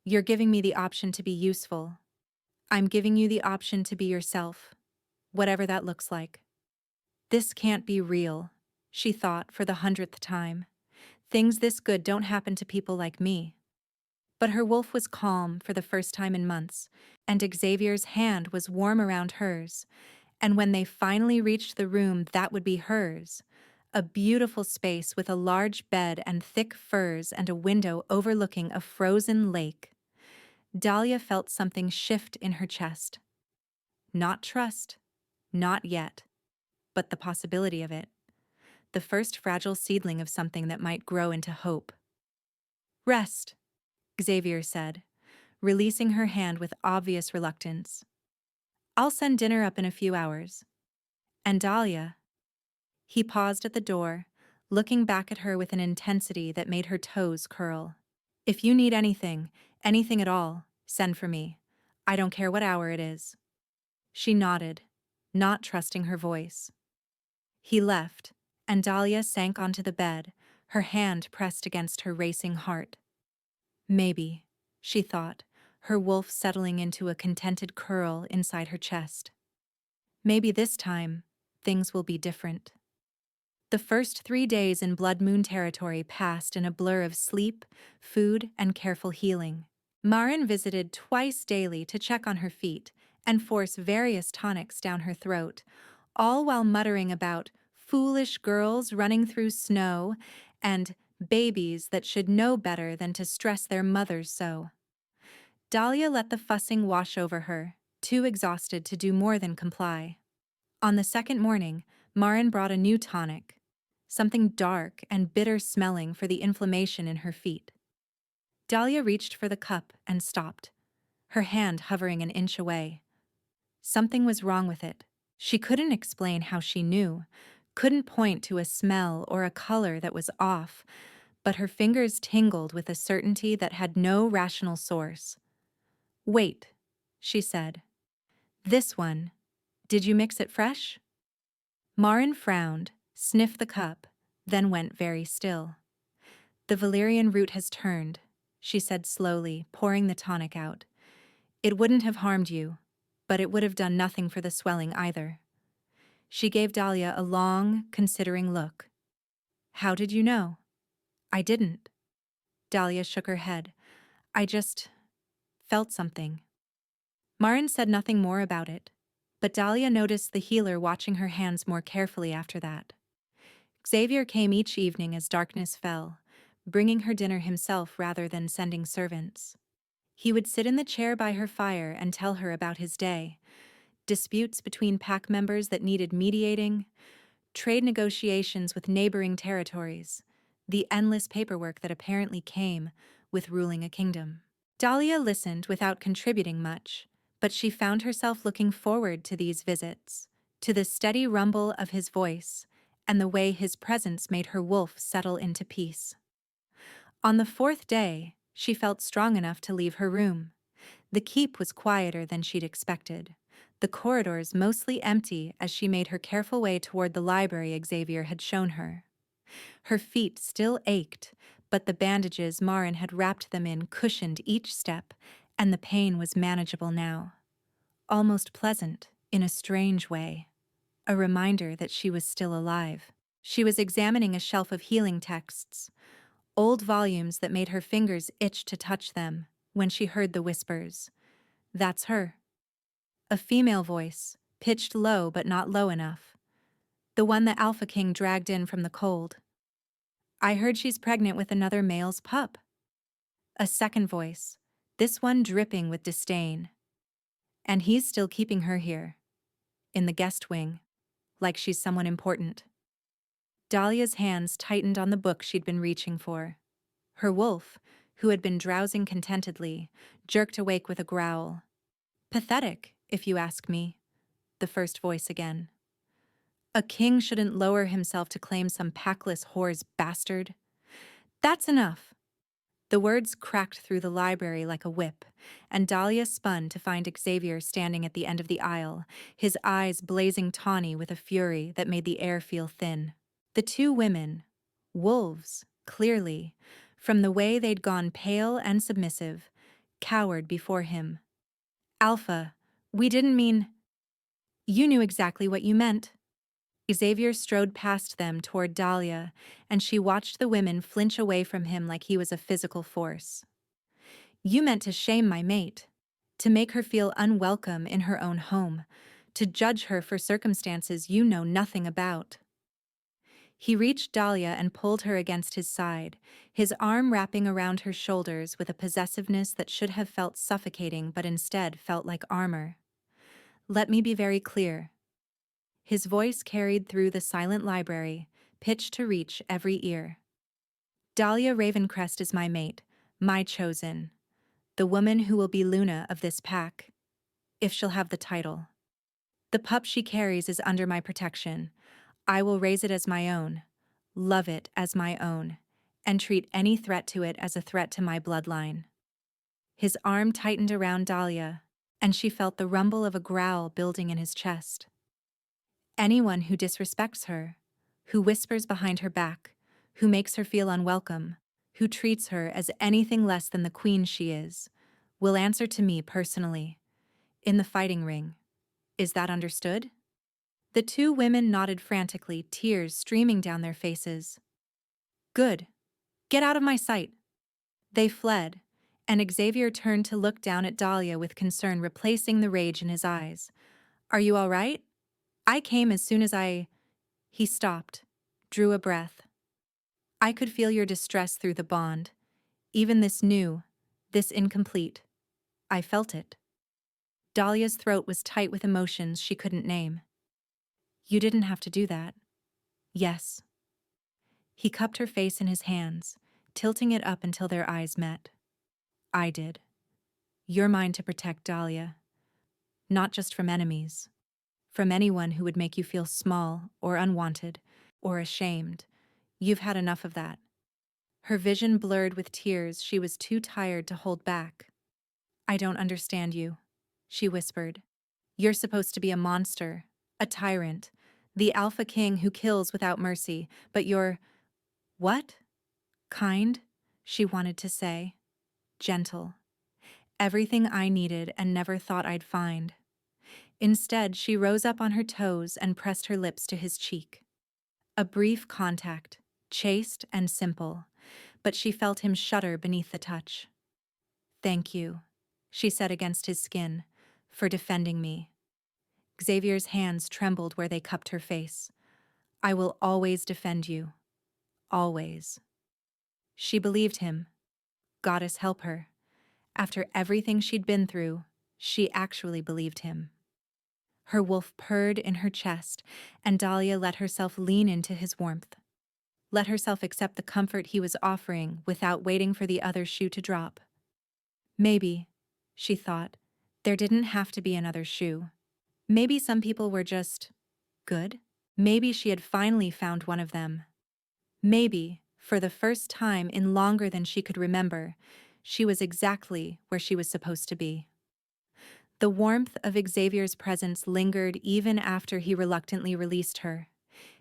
"You're giving me the option to be useful. I'm giving you the option to be yourself, whatever that looks like." This can't be real, she thought for the 100th time. Things this good don't happen to people like me. But her wolf was calm for the first time in months, and Xavier's hand was warm around hers, and when they finally reached the room that would be hers, a beautiful space with a large bed and thick furs and a window overlooking a frozen lake, Dahlia felt something shift in her chest. Not trust, not yet, but the possibility of it. The first fragile seedling of something that might grow into hope. "Rest," Xavier said, releasing her hand with obvious reluctance. "I'll send dinner up in a few hours. And Dahlia—" He paused at the door, looking back at her with an intensity that made her toes curl. "If you need anything, anything at all, send for me. I don't care what hour it is." She nodded, not trusting her voice. He left, and Dahlia sank onto the bed, her hand pressed against her racing heart. Maybe, she thought, her wolf settling into a contented curl inside her chest. Maybe this time, things will be different. The first 3 days in Blood Moon territory passed in a blur of sleep, food, and careful healing. Marin visited twice daily to check on her feet and force various tonics down her throat, all while muttering about foolish girls running through snow and babies that should know better than to stress their mothers so. Dahlia let the fussing wash over her, too exhausted to do more than comply. On the second morning, Marin brought a new tonic, something dark and bitter-smelling for the inflammation in her feet. Dahlia reached for the cup and stopped, her hand hovering an inch away. Something was wrong with it. She couldn't explain how she knew, couldn't point to a smell or a color that was off, but her fingers tingled with a certainty that had no rational source. "Wait," she said. "This one, did you mix it fresh?" Marin frowned, sniffed the cup, then went very still. "The valerian root has turned," she said slowly, pouring the tonic out. "It wouldn't have harmed you, but it would have done nothing for the swelling either." She gave Dahlia a long, considering look. "How did you know?" "I didn't." Dahlia shook her head. I just felt something. Marin said nothing more about it, but Dahlia noticed the healer watching her hands more carefully after that. Xavier came each evening as darkness fell, bringing her dinner himself rather than sending servants. He would sit in the chair by her fire and tell her about his day, disputes between pack members that needed mediating, trade negotiations with neighboring territories, the endless paperwork that apparently came with ruling a kingdom. Dahlia listened without contributing much, but she found herself looking forward to these visits, to the steady rumble of his voice, and the way his presence made her wolf settle into peace. On the fourth day, she felt strong enough to leave her room. The keep was quieter than she'd expected, the corridors mostly empty as she made her careful way toward the library Xavier had shown her. Her feet still ached, but the bandages Marin had wrapped them in cushioned each step, and the pain was manageable now. Almost pleasant, in a strange way. A reminder that she was still alive. She was examining a shelf of healing texts, old volumes that made her fingers itch to touch them, when she heard the whispers. "That's her." A female voice, pitched low but not low enough. The one the Alpha King dragged in from the cold. "I heard she's pregnant with another male's pup." A second voice, this one dripping with disdain. "And he's still keeping her here, in the guest wing, like she's someone important." Dahlia's hands tightened on the book she'd been reaching for. Her wolf, who had been drowsing contentedly, jerked awake with a growl. "Pathetic, if you ask me," the first voice again. "A king shouldn't lower himself to claim some packless whore's bastard." "That's enough." The words cracked through the library like a whip, and Dahlia spun to find Xavier standing at the end of the aisle, his eyes blazing tawny with a fury that made the air feel thin. The two women, wolves, clearly, from the way they'd gone pale and submissive, cowered before him. "Alpha, we didn't mean—" "You knew exactly what you meant." Xavier strode past them toward Dahlia, and she watched the women flinch away from him like he was a physical force. "You meant to shame my mate, to make her feel unwelcome in her own home, to judge her for circumstances you know nothing about." He reached Dahlia and pulled her against his side, his arm wrapping around her shoulders with a possessiveness that should have felt suffocating but instead felt like armor. "Let me be very clear." His voice carried through the silent library, pitched to reach every ear. "Dahlia Ravencrest is my mate, my chosen. The woman who will be Luna of this pack, if she'll have the title. The pup she carries is under my protection. I will raise it as my own, love it as my own, and treat any threat to it as a threat to my bloodline." His arm tightened around Dahlia, and she felt the rumble of a growl building in his chest. "Anyone who disrespects her, who whispers behind her back, who makes her feel unwelcome, who treats her as anything less than the queen she is, will answer to me personally, in the fighting ring. Is that understood?" The two women nodded frantically, tears streaming down their faces. "Good. Get out of my sight." They fled, and Xavier turned to look down at Dahlia with concern replacing the rage in his eyes. "Are you all right? I came as soon as I—" He stopped, drew a breath. "I could feel your distress through the bond. Even this new, this incomplete. I felt it." Dahlia's throat was tight with emotions she couldn't name. "You didn't have to do that." "Yes." He cupped her face in his hands, tilting it up until their eyes met. "I did. You're mine to protect, Dahlia. Not just from enemies. From anyone who would make you feel small or unwanted or ashamed. You've had enough of that." Her vision blurred with tears she was too tired to hold back. "I don't understand you," she whispered. "You're supposed to be a monster, a tyrant, the Alpha King who kills without mercy, but you're—" "What?" "Kind," she wanted to say. "Gentle. Everything I needed and never thought I'd find." Instead, she rose up on her toes and pressed her lips to his cheek. A brief contact, chaste and simple, but she felt him shudder beneath the touch. Thank you, she said against his skin, for defending me. Xavier's hands trembled where they cupped her face. I will always defend you. Always. She believed him. Goddess help her. After everything she'd been through, she actually believed him. Her wolf purred in her chest, and Dahlia let herself lean into his warmth. Let herself accept the comfort he was offering without waiting for the other shoe to drop. Maybe, she thought, there didn't have to be another shoe. Maybe some people were just good. Maybe she had finally found one of them. Maybe, for the first time in longer than she could remember, she was exactly where she was supposed to be. The warmth of Xavier's presence lingered even after he reluctantly released her,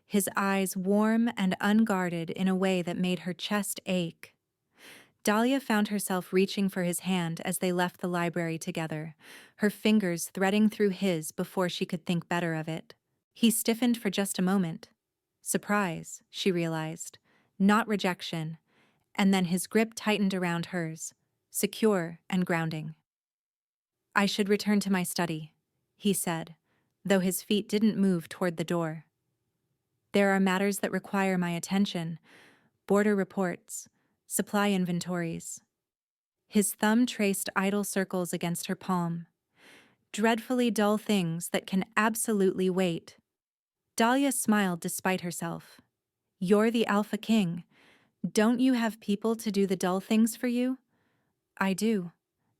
his eyes warm and unguarded in a way that made her chest ache. Dahlia found herself reaching for his hand as they left the library together, her fingers threading through his before she could think better of it. He stiffened for just a moment. Surprise, she realized, not rejection, and then his grip tightened around hers, secure and grounding. I should return to my study, he said, though his feet didn't move toward the door. There are matters that require my attention, border reports, supply inventories. His thumb traced idle circles against her palm. Dreadfully dull things that can absolutely wait. Dahlia smiled despite herself. You're the Alpha King. Don't you have people to do the dull things for you? I do.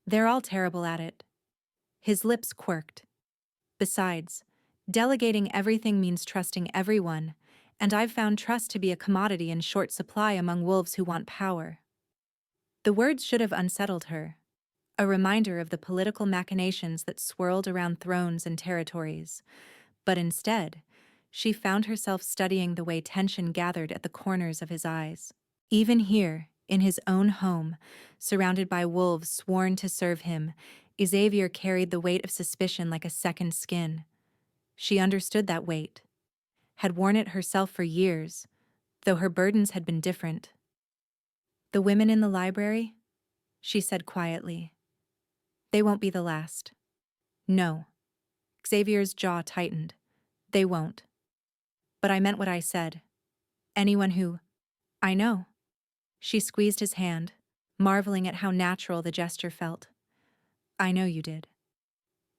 They're all terrible at it. His lips quirked. Besides, delegating everything means trusting everyone, and I've found trust to be a commodity in short supply among wolves who want power. The words should have unsettled her, a reminder of the political machinations that swirled around thrones and territories, but instead, she found herself studying the way tension gathered at the corners of his eyes. Even here, in his own home, surrounded by wolves sworn to serve him, Xavier carried the weight of suspicion like a second skin. She understood that weight, had worn it herself for years, though her burdens had been different. The women in the library? She said quietly. They won't be the last. No. Xavier's jaw tightened. They won't. But I meant what I said. Anyone who... I know. She squeezed his hand, marveling at how natural the gesture felt. I know you did.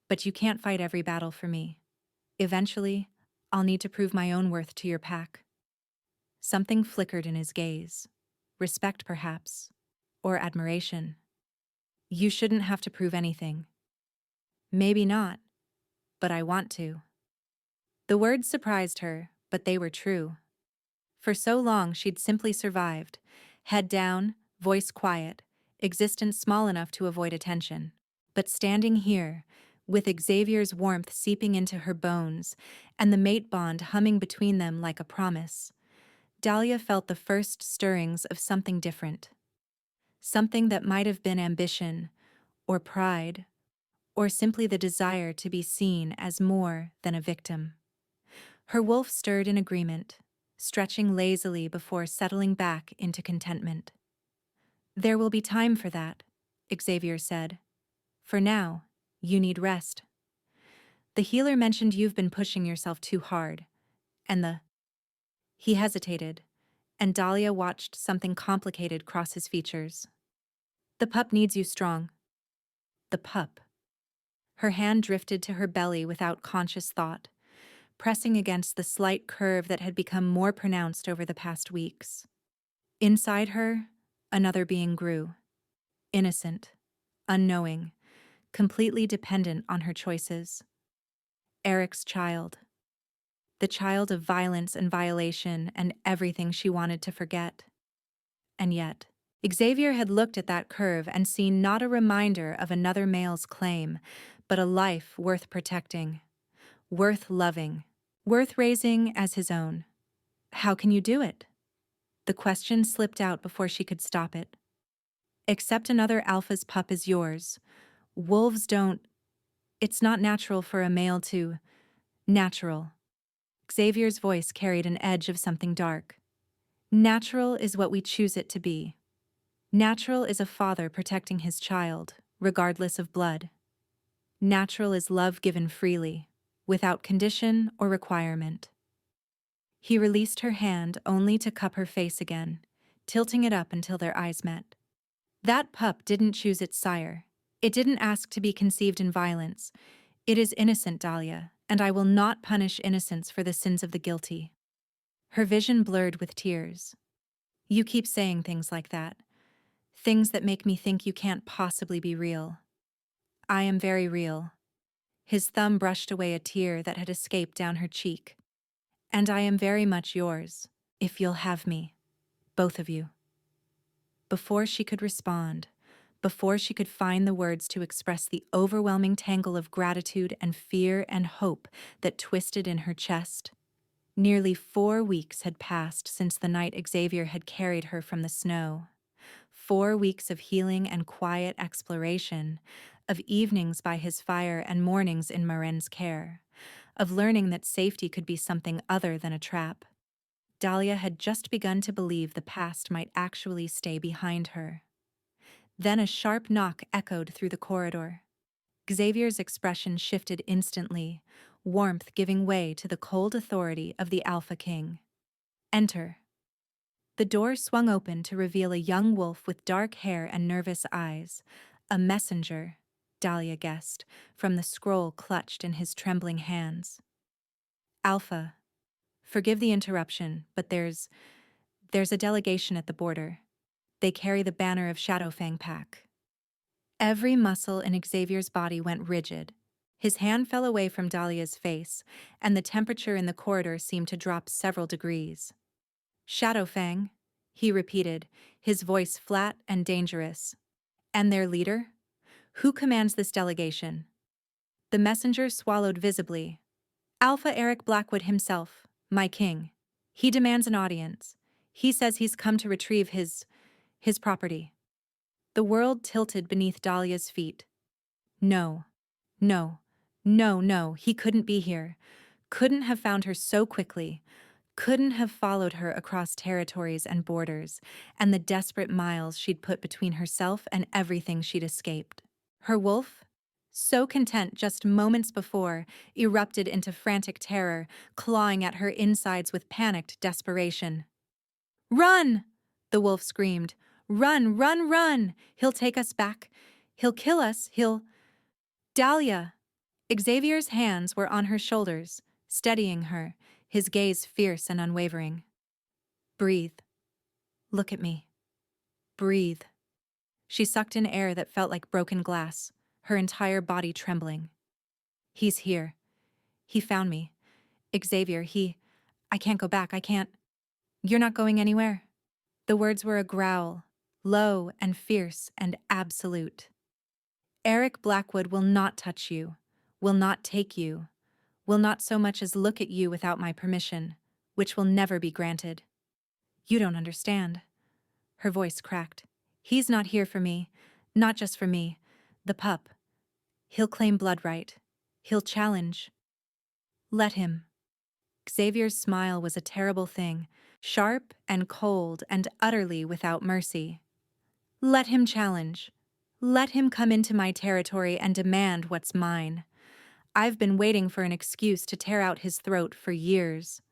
But you can't fight every battle for me. Eventually, I'll need to prove my own worth to your pack. Something flickered in his gaze. Respect, perhaps. Or admiration. You shouldn't have to prove anything. Maybe not, but I want to. The words surprised her, but they were true. For so long she'd simply survived, head down, voice quiet, existence small enough to avoid attention. But standing here, with Xavier's warmth seeping into her bones and the mate bond humming between them like a promise, Dahlia felt the first stirrings of something different. Something that might have been ambition, or pride, or simply the desire to be seen as more than a victim. Her wolf stirred in agreement, stretching lazily before settling back into contentment. There will be time for that, Xavier said. For now, you need rest. The healer mentioned you've been pushing yourself too hard, and He hesitated, and Dahlia watched something complicated cross his features. The pup needs you strong. The pup. Her hand drifted to her belly without conscious thought, pressing against the slight curve that had become more pronounced over the past weeks. Inside her, another being grew. Innocent, unknowing, completely dependent on her choices. Eric's child. The child of violence and violation and everything she wanted to forget. And yet, Xavier had looked at that curve and seen not a reminder of another male's claim, but a life worth protecting, worth loving, worth raising as his own. How can you do it? The question slipped out before she could stop it. Accept another alpha's pup as yours. Wolves don't... It's not natural for a male to... Natural. Xavier's voice carried an edge of something dark. Natural is what we choose it to be. Natural is a father protecting his child, regardless of blood. Natural is love given freely, without condition or requirement. He released her hand only to cup her face again, tilting it up until their eyes met. That pup didn't choose its sire. It didn't ask to be conceived in violence. It is innocent, Dahlia, and I will not punish innocence for the sins of the guilty. Her vision blurred with tears. You keep saying things like that. Things that make me think you can't possibly be real. I am very real. His thumb brushed away a tear that had escaped down her cheek. And I am very much yours, if you'll have me, both of you. Before she could respond, before she could find the words to express the overwhelming tangle of gratitude and fear and hope that twisted in her chest, nearly 4 weeks had passed since the night Xavier had carried her from the snow. 4 weeks of healing and quiet exploration, of evenings by his fire and mornings in Maren's care, of learning that safety could be something other than a trap. Dahlia had just begun to believe the past might actually stay behind her. Then a sharp knock echoed through the corridor. Xavier's expression shifted instantly, warmth giving way to the cold authority of the Alpha King. Enter. The door swung open to reveal a young wolf with dark hair and nervous eyes, a messenger, Dahlia guessed, from the scroll clutched in his trembling hands. Alpha, forgive the interruption, but there's a delegation at the border. They carry the banner of Shadowfang Pack. Every muscle in Xavier's body went rigid. His hand fell away from Dahlia's face, and the temperature in the corridor seemed to drop several degrees. Shadowfang, he repeated, his voice flat and dangerous. And their leader? Who commands this delegation? The messenger swallowed visibly. Alpha Eric Blackwood himself, my king. He demands an audience. He says he's come to retrieve his property. The world tilted beneath Dahlia's feet. No, no, no, no, he couldn't be here. Couldn't have found her so quickly. Couldn't have followed her across territories and borders, and the desperate miles she'd put between herself and everything she'd escaped. Her wolf, so content just moments before, erupted into frantic terror, clawing at her insides with panicked desperation. Run! The wolf screamed. Run, run, run! He'll take us back. He'll kill us. Dahlia! Xavier's hands were on her shoulders, steadying her, his gaze fierce and unwavering. Breathe. Look at me. Breathe. She sucked in air that felt like broken glass, her entire body trembling. He's here. He found me. Xavier, I can't go back, I can't. You're not going anywhere. The words were a growl, low and fierce and absolute. Eric Blackwood will not touch you, will not take you, will not so much as look at you without my permission, which will never be granted. You don't understand. Her voice cracked. He's not here for me, not just for me, the pup. He'll claim blood right. He'll challenge. Let him. Xavier's smile was a terrible thing, sharp and cold and utterly without mercy. Let him challenge. Let him come into my territory and demand what's mine. I've been waiting for an excuse to tear out his throat for years.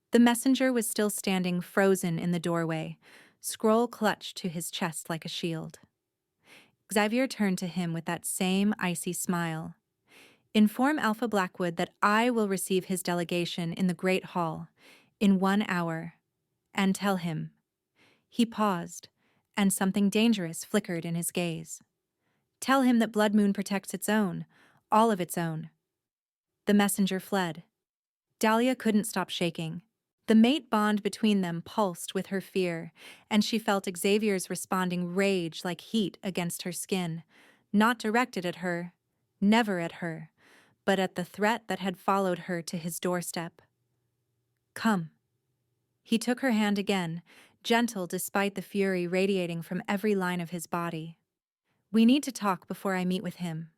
The messenger was still standing frozen in the doorway, scroll clutched to his chest like a shield. Xavier turned to him with that same icy smile. Inform Alpha Blackwood that I will receive his delegation in the Great Hall in 1 hour, and tell him. He paused, and something dangerous flickered in his gaze. Tell him that Blood Moon protects its own, all of its own. The messenger fled. Dahlia couldn't stop shaking. The mate bond between them pulsed with her fear, and she felt Xavier's responding rage like heat against her skin, not directed at her, never at her, but at the threat that had followed her to his doorstep. Come. He took her hand again, gentle despite the fury radiating from every line of his body. We need to talk before I meet with him.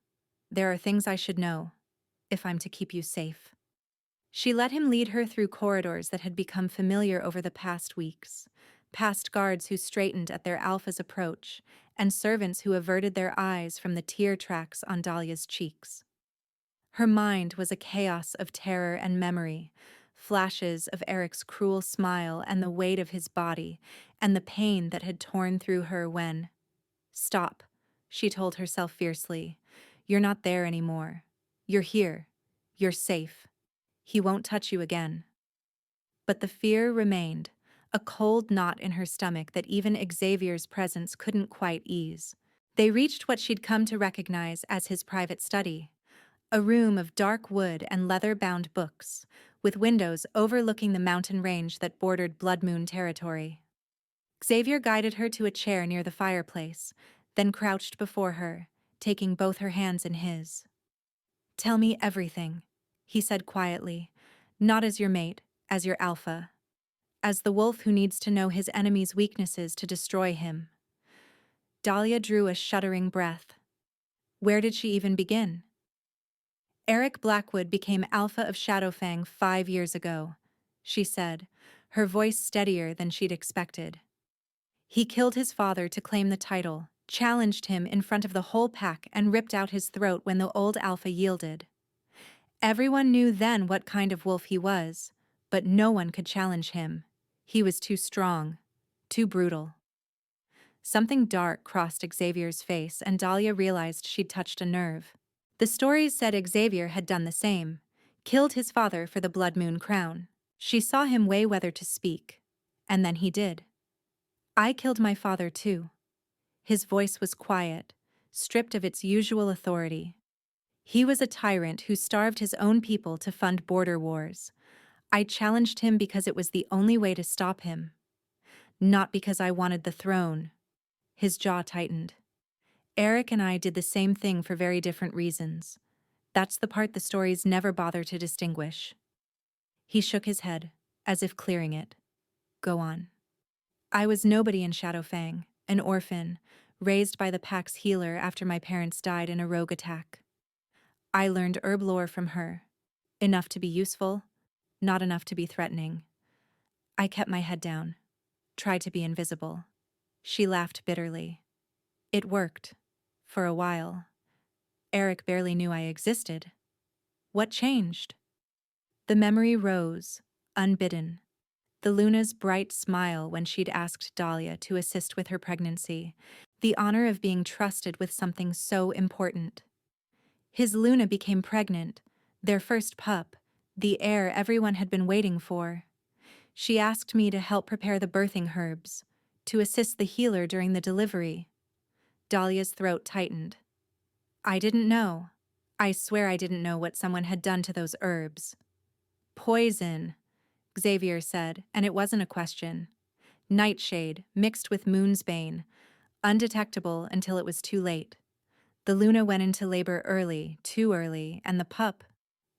There are things I should know, if I'm to keep you safe. She let him lead her through corridors that had become familiar over the past weeks, past guards who straightened at their alpha's approach, and servants who averted their eyes from the tear tracks on Dahlia's cheeks. Her mind was a chaos of terror and memory, flashes of Eric's cruel smile and the weight of his body, and the pain that had torn through her when— "Stop," she told herself fiercely. "You're not there anymore. You're here. You're safe. He won't touch you again." But the fear remained, a cold knot in her stomach that even Xavier's presence couldn't quite ease. They reached what she'd come to recognize as his private study, a room of dark wood and leather-bound books, with windows overlooking the mountain range that bordered Blood Moon territory. Xavier guided her to a chair near the fireplace, then crouched before her, taking both her hands in his. "Tell me everything," he said quietly, "not as your mate, as your alpha. As the wolf who needs to know his enemy's weaknesses to destroy him." Dahlia drew a shuddering breath. Where did she even begin? "Eric Blackwood became Alpha of Shadowfang 5 years ago," she said, her voice steadier than she'd expected. "He killed his father to claim the title, challenged him in front of the whole pack, and ripped out his throat when the old Alpha yielded. Everyone knew then what kind of wolf he was, but no one could challenge him. He was too strong, too brutal." Something dark crossed Xavier's face, and Dahlia realized she'd touched a nerve. The stories said Xavier had done the same, killed his father for the Blood Moon crown. She saw him weigh whether to speak, and then he did. "I killed my father too." His voice was quiet, stripped of its usual authority. "He was a tyrant who starved his own people to fund border wars. I challenged him because it was the only way to stop him. Not because I wanted the throne." His jaw tightened. "Eric and I did the same thing for very different reasons. That's the part the stories never bother to distinguish." He shook his head, as if clearing it. "Go on." "I was nobody in Shadowfang, an orphan, raised by the pack's healer after my parents died in a rogue attack. I learned herb lore from her. Enough to be useful, not enough to be threatening. I kept my head down, tried to be invisible." She laughed bitterly. "It worked. For a while. Eric barely knew I existed. What changed?" The memory rose, unbidden. The Luna's bright smile when she'd asked Dahlia to assist with her pregnancy, the honor of being trusted with something so important. His Luna became pregnant, their first pup, the heir everyone had been waiting for. She asked me to help prepare the birthing herbs, to assist the healer during the delivery. Dahlia's throat tightened. "I didn't know. I swear I didn't know what someone had done to those herbs." "Poison," Xavier said, and it wasn't a question. "Nightshade, mixed with moon's bane, undetectable until it was too late. The Luna went into labor early, too early, and the pup—"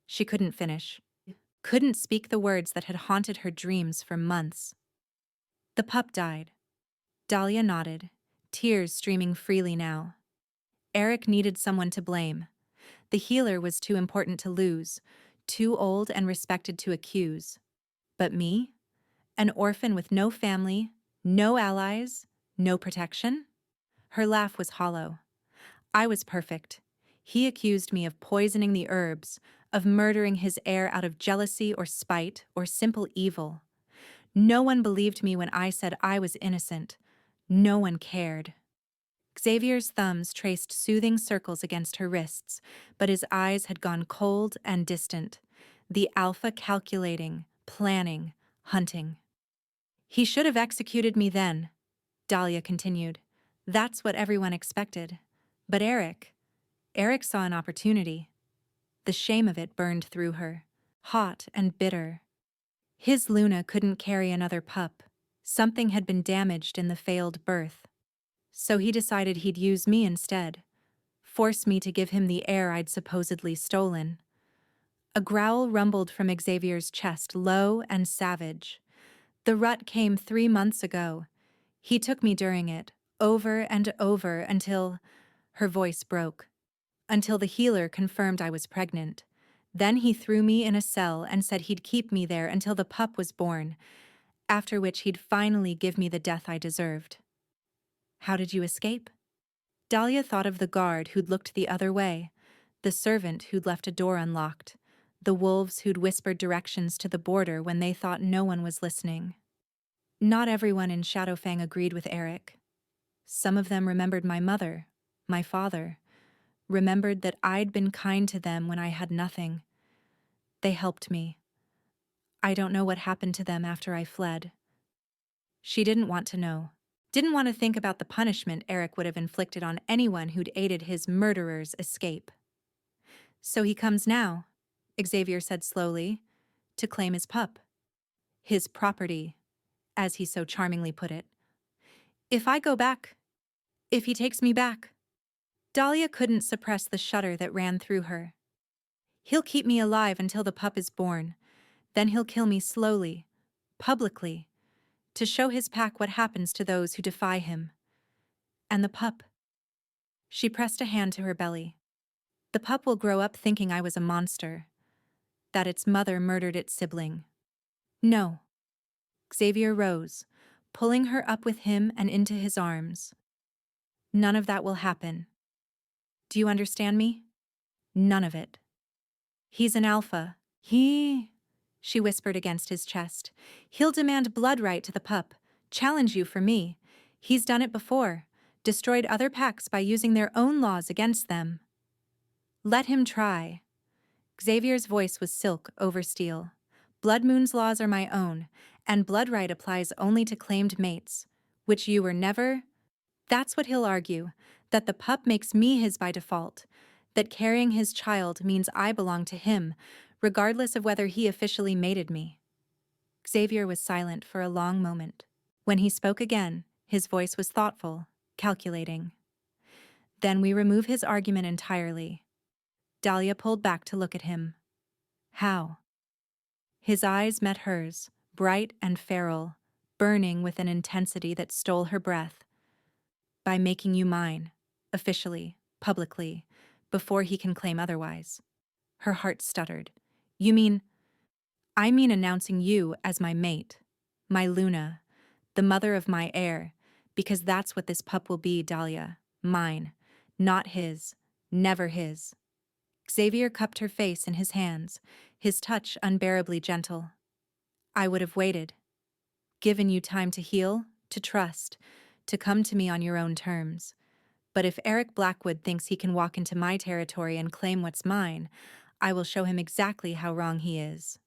She couldn't finish. Couldn't speak the words that had haunted her dreams for months. "The pup died." Dahlia nodded, tears streaming freely now. Eric needed someone to blame. The healer was too important to lose, too old and respected to accuse. But me? An orphan with no family, no allies, no protection? Her laugh was hollow. "I was perfect. He accused me of poisoning the herbs, of murdering his heir out of jealousy or spite or simple evil. No one believed me when I said I was innocent. No one cared." Xavier's thumbs traced soothing circles against her wrists, but his eyes had gone cold and distant, the Alpha calculating, planning, hunting. "He should have executed me then," Dahlia continued. "That's what everyone expected. But Eric saw an opportunity." The shame of it burned through her, hot and bitter. His Luna couldn't carry another pup. Something had been damaged in the failed birth. So he decided he'd use me instead, force me to give him the heir I'd supposedly stolen. A growl rumbled from Xavier's chest, low and savage. "The rut came 3 months ago. He took me during it, over and over until—" Her voice broke. "Until the healer confirmed I was pregnant. Then he threw me in a cell and said he'd keep me there until the pup was born. after which he'd finally give me the death I deserved. How did you escape? Dahlia thought of the guard who'd looked the other way, the servant who'd left a door unlocked, the wolves who'd whispered directions to the border when they thought no one was listening. Not everyone in Shadowfang agreed with Eric. Some of them remembered my mother, my father, remembered that I'd been kind to them when I had nothing. They helped me. I don't know what happened to them after I fled. She didn't want to know. Didn't want to think about the punishment Eric would have inflicted on anyone who'd aided his murderer's escape. So he comes now, Xavier said slowly, to claim his pup. His property, as he so charmingly put it. If I go back, if he takes me back. Dahlia couldn't suppress the shudder that ran through her. He'll keep me alive until the pup is born. Then he'll kill me slowly, publicly, to show his pack what happens to those who defy him. And the pup. She pressed a hand to her belly. The pup will grow up thinking I was a monster, that its mother murdered its sibling. No. Xavier rose, pulling her up with him and into his arms. None of that will happen. Do you understand me? None of it. He's an alpha. She whispered against his chest. He'll demand blood right to the pup, challenge you for me. He's done it before, destroyed other packs by using their own laws against them. Let him try. Xavier's voice was silk over steel. Blood Moon's laws are my own, and blood right applies only to claimed mates, which you were never. That's what he'll argue, that the pup makes me his by default, that carrying his child means I belong to him, regardless of whether he officially mated me. Xavier was silent for a long moment. When he spoke again, his voice was thoughtful, calculating. Then we remove his argument entirely. Dahlia pulled back to look at him. How? His eyes met hers, bright and feral, burning with an intensity that stole her breath. By making you mine, officially, publicly, before he can claim otherwise. Her heart stuttered. You mean? I mean announcing you as my mate, my Luna, the mother of my heir, because that's what this pup will be, Dahlia. Mine, not his, never his. Xavier cupped her face in his hands, his touch unbearably gentle. I would have waited, given you time to heal, to trust, to come to me on your own terms. But if Eric Blackwood thinks he can walk into my territory and claim what's mine, I will show him exactly how wrong he is.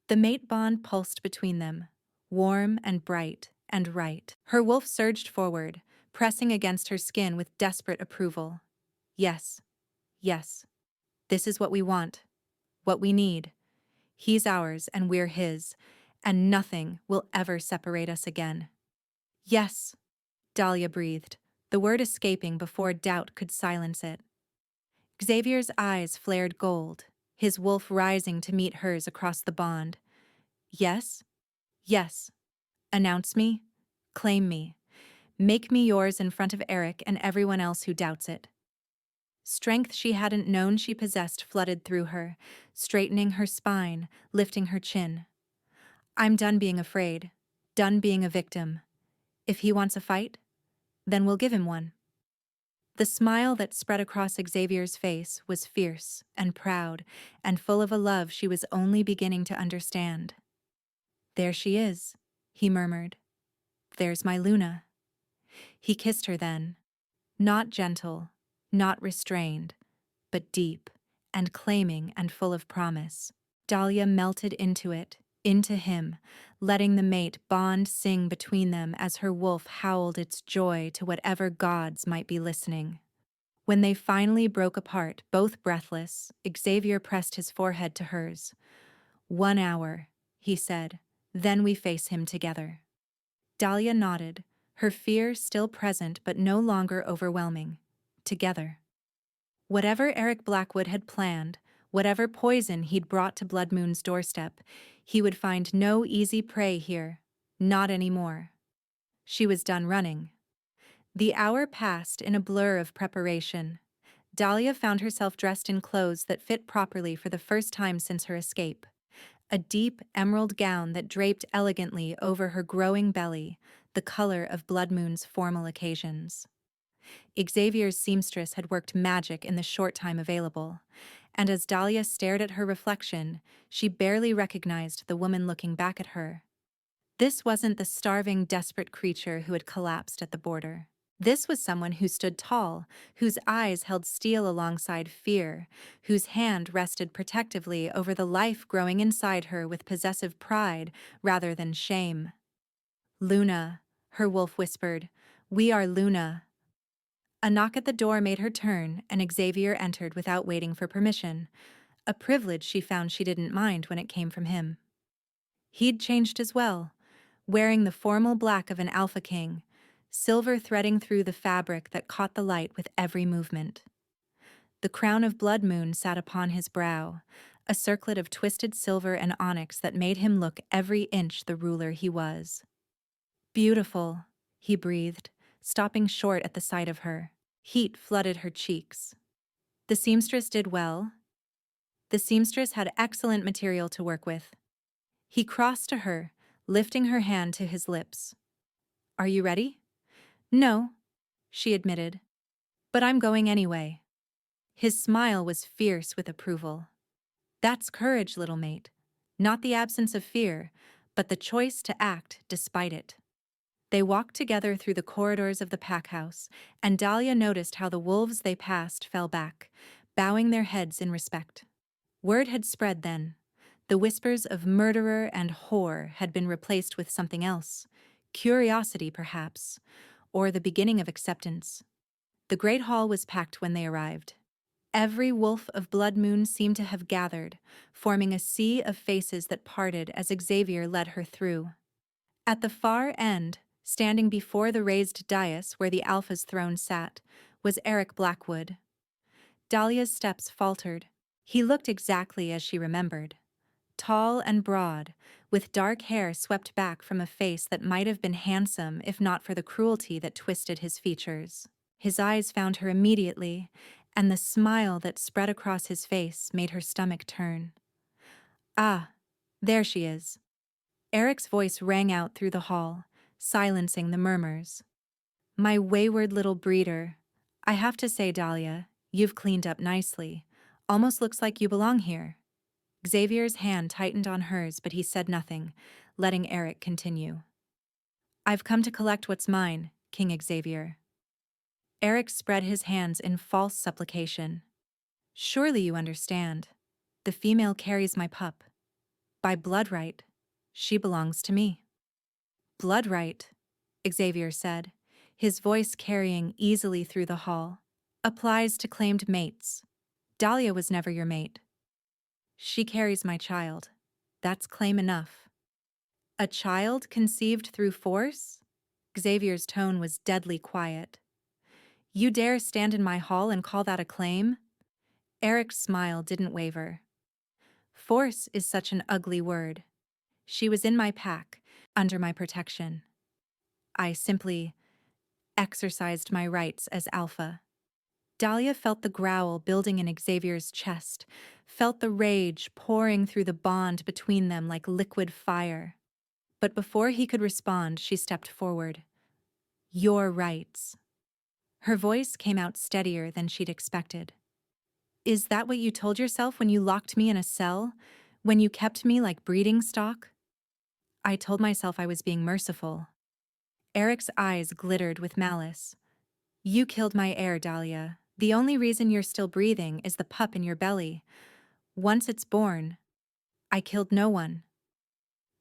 The mate bond pulsed between them, warm and bright and right. Her wolf surged forward, pressing against her skin with desperate approval. Yes, yes. This is what we want, what we need. He's ours and we're his, and nothing will ever separate us again. Yes, Dahlia breathed, the word escaping before doubt could silence it. Xavier's eyes flared gold, his wolf rising to meet hers across the bond. Yes, yes. Announce me, claim me, make me yours in front of Eric and everyone else who doubts it. Strength she hadn't known she possessed flooded through her, straightening her spine, lifting her chin. I'm done being afraid, done being a victim. If he wants a fight, then we'll give him one. The smile that spread across Xavier's face was fierce and proud and full of a love she was only beginning to understand. There she is, he murmured. There's my Luna. He kissed her then, not gentle, not restrained, but deep and claiming and full of promise. Dahlia melted into it, into him, letting the mate bond sing between them as her wolf howled its joy to whatever gods might be listening. When they finally broke apart, both breathless, Xavier pressed his forehead to hers. 1 hour, he said, then we face him together. Dahlia nodded, her fear still present but no longer overwhelming. Together. Whatever Eric Blackwood had planned, whatever poison he'd brought to Blood Moon's doorstep, he would find no easy prey here, not anymore. She was done running. The hour passed in a blur of preparation. Dahlia found herself dressed in clothes that fit properly for the first time since her escape. a deep emerald gown that draped elegantly over her growing belly, the color of Blood Moon's formal occasions. Xavier's seamstress had worked magic in the short time available, and as Dahlia stared at her reflection, she barely recognized the woman looking back at her. This wasn't the starving, desperate creature who had collapsed at the border. This was someone who stood tall, whose eyes held steel alongside fear, whose hand rested protectively over the life growing inside her with possessive pride rather than shame. "Luna," her wolf whispered. "We are Luna." A knock at the door made her turn, and Xavier entered without waiting for permission, a privilege she found she didn't mind when it came from him. He'd changed as well, wearing the formal black of an alpha king, silver threading through the fabric that caught the light with every movement. The crown of Blood Moon sat upon his brow, a circlet of twisted silver and onyx that made him look every inch the ruler he was. "Beautiful," he breathed, stopping short at the sight of her. Heat flooded her cheeks. The seamstress did well. The seamstress had excellent material to work with. He crossed to her, lifting her hand to his lips. "Are you ready?" "No," she admitted. "But I'm going anyway." His smile was fierce with approval. "That's courage, little mate. Not the absence of fear, but the choice to act despite it." They walked together through the corridors of the pack house, and Dahlia noticed how the wolves they passed fell back, bowing their heads in respect. Word had spread then. The whispers of murderer and whore had been replaced with something else, curiosity perhaps, or the beginning of acceptance. The great hall was packed when they arrived. Every wolf of Blood Moon seemed to have gathered, forming a sea of faces that parted as Xavier led her through. At the far end, standing before the raised dais where the Alpha's throne sat, was Eric Blackwood. Dahlia's steps faltered. He looked exactly as she remembered. Tall and broad, with dark hair swept back from a face that might have been handsome if not for the cruelty that twisted his features. His eyes found her immediately, and the smile that spread across his face made her stomach turn. "Ah, there she is." Eric's voice rang out through the hall, silencing the murmurs. "My wayward little breeder. I have to say, Dahlia, you've cleaned up nicely. Almost looks like you belong here." Xavier's hand tightened on hers, but he said nothing, letting Eric continue. "I've come to collect what's mine, King Xavier." Eric spread his hands in false supplication. "Surely you understand. The female carries my pup. By blood right, she belongs to me." "Blood right," Xavier said, his voice carrying easily through the hall, "applies to claimed mates. Dahlia was never your mate. She carries my child. That's claim enough." "A child conceived through force?" Xavier's tone was deadly quiet. "You dare stand in my hall and call that a claim?" Eric's smile didn't waver. "Force is such an ugly word. She was in my pack, under my protection. I simply exercised my rights as Alpha." Dahlia felt the growl building in Xavier's chest, felt the rage pouring through the bond between them like liquid fire. But before he could respond, she stepped forward. "Your rights." Her voice came out steadier than she'd expected. "Is that what you told yourself when you locked me in a cell? When you kept me like breeding stock?" "I told myself I was being merciful." Eric's eyes glittered with malice. "You killed my heir, Dahlia. The only reason you're still breathing is the pup in your belly. Once it's born, I killed no one."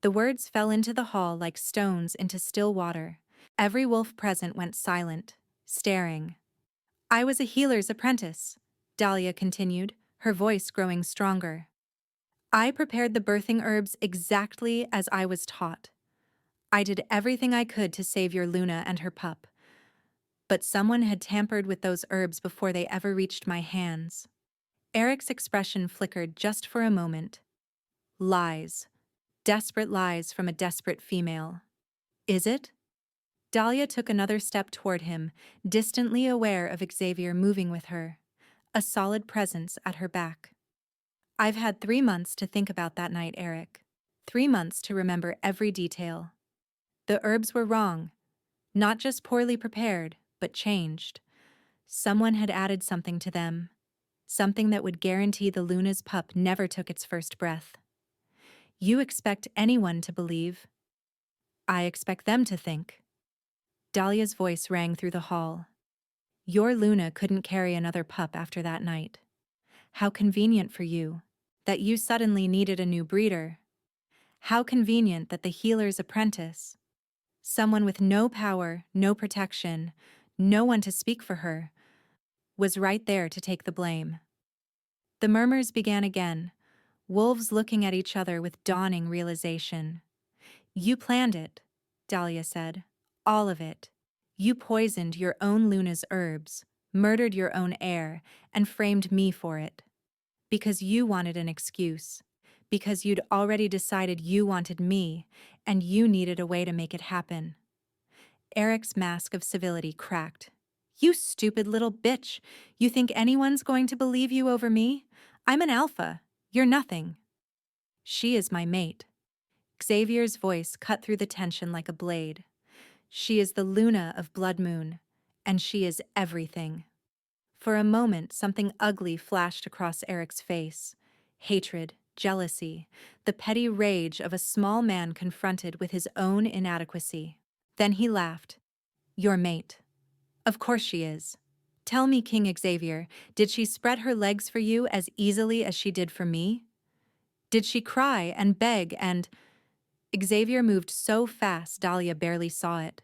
The words fell into the hall like stones into still water. Every wolf present went silent, staring. "I was a healer's apprentice," Dahlia continued, her voice growing stronger. "I prepared the birthing herbs exactly as I was taught. I did everything I could to save your Luna and her pup. But someone had tampered with those herbs before they ever reached my hands." Eric's expression flickered just for a moment. "Lies. Desperate lies from a desperate female." "Is it?" Dahlia took another step toward him, distantly aware of Xavier moving with her, a solid presence at her back. I've had 3 months to think about that night, Eric. 3 months to remember every detail. The herbs were wrong, not just poorly prepared, but changed. Someone had added something to them, something that would guarantee the Luna's pup never took its first breath. You expect anyone to believe. I expect them to think. Dahlia's voice rang through the hall. Your Luna couldn't carry another pup after that night. How convenient for you that you suddenly needed a new breeder. How convenient that the healer's apprentice, someone with no power, no protection, no one to speak for her, was right there to take the blame. The murmurs began again, wolves looking at each other with dawning realization. You planned it, Dahlia said. All of it. You poisoned your own Luna's herbs, murdered your own heir, and framed me for it. Because you wanted an excuse. Because you'd already decided you wanted me, and you needed a way to make it happen. Eric's mask of civility cracked. You stupid little bitch. You think anyone's going to believe you over me? I'm an alpha. You're nothing. She is my mate. Xavier's voice cut through the tension like a blade. She is the Luna of Blood Moon, and she is everything. For a moment, something ugly flashed across Eric's face. Hatred, jealousy, the petty rage of a small man confronted with his own inadequacy. Then he laughed. Your mate. Of course she is. Tell me, King Xavier, did she spread her legs for you as easily as she did for me? Did she cry and beg and... Xavier moved so fast Dahlia barely saw it.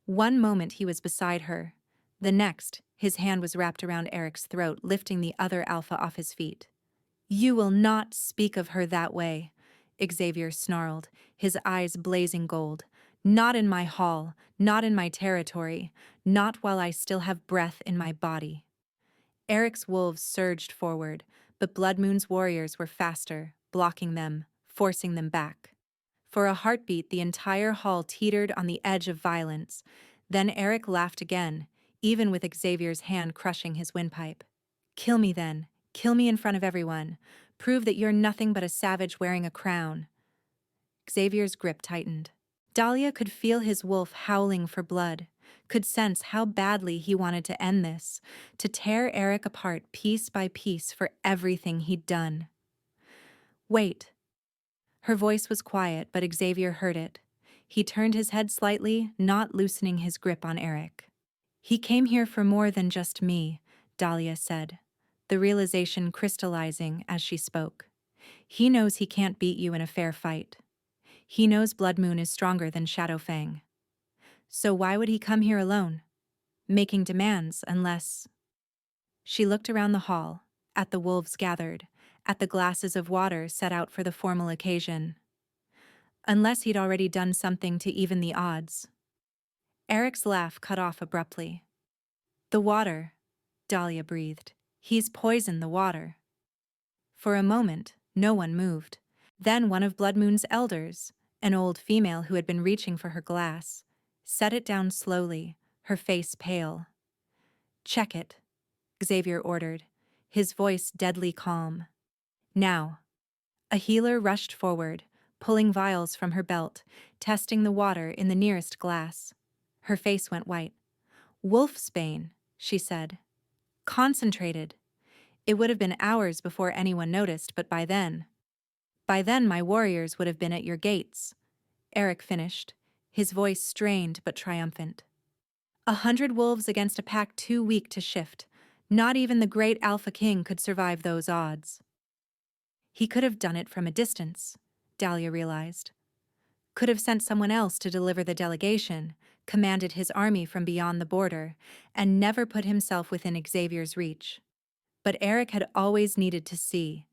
One moment he was beside her. The next, his hand was wrapped around Eric's throat, lifting the other alpha off his feet. You will not speak of her that way, Xavier snarled, his eyes blazing gold. Not in my hall, not in my territory, not while I still have breath in my body. Eric's wolves surged forward, but Blood Moon's warriors were faster, blocking them, forcing them back. For a heartbeat, the entire hall teetered on the edge of violence. Then Eric laughed again, even with Xavier's hand crushing his windpipe. Kill me then. Kill me in front of everyone. Prove that you're nothing but a savage wearing a crown. Xavier's grip tightened. Dahlia could feel his wolf howling for blood, could sense how badly he wanted to end this, to tear Eric apart piece by piece for everything he'd done. Wait. Her voice was quiet, but Xavier heard it. He turned his head slightly, not loosening his grip on Eric. He came here for more than just me, Dahlia said, the realization crystallizing as she spoke. He knows he can't beat you in a fair fight. He knows Blood Moon is stronger than Shadowfang. So why would he come here alone? Making demands, unless... She looked around the hall, at the wolves gathered, at the glasses of water set out for the formal occasion. Unless he'd already done something to even the odds. Eric's laugh cut off abruptly. The water, Dahlia breathed. He's poisoned the water. For a moment, no one moved. Then one of Blood Moon's elders, an old female who had been reaching for her glass, set it down slowly, her face pale. Check it, Xavier ordered, his voice deadly calm. Now. A healer rushed forward, pulling vials from her belt, testing the water in the nearest glass. Her face went white. Wolfsbane, she said. Concentrated. It would have been hours before anyone noticed, but by then my warriors would have been at your gates. Eric finished, his voice strained but triumphant. 100 wolves against a pack too weak to shift. Not even the great Alpha King could survive those odds. He could have done it from a distance, Dahlia realized. Could have sent someone else to deliver the delegation, commanded his army from beyond the border, and never put himself within Xavier's reach. But Eric had always needed to see,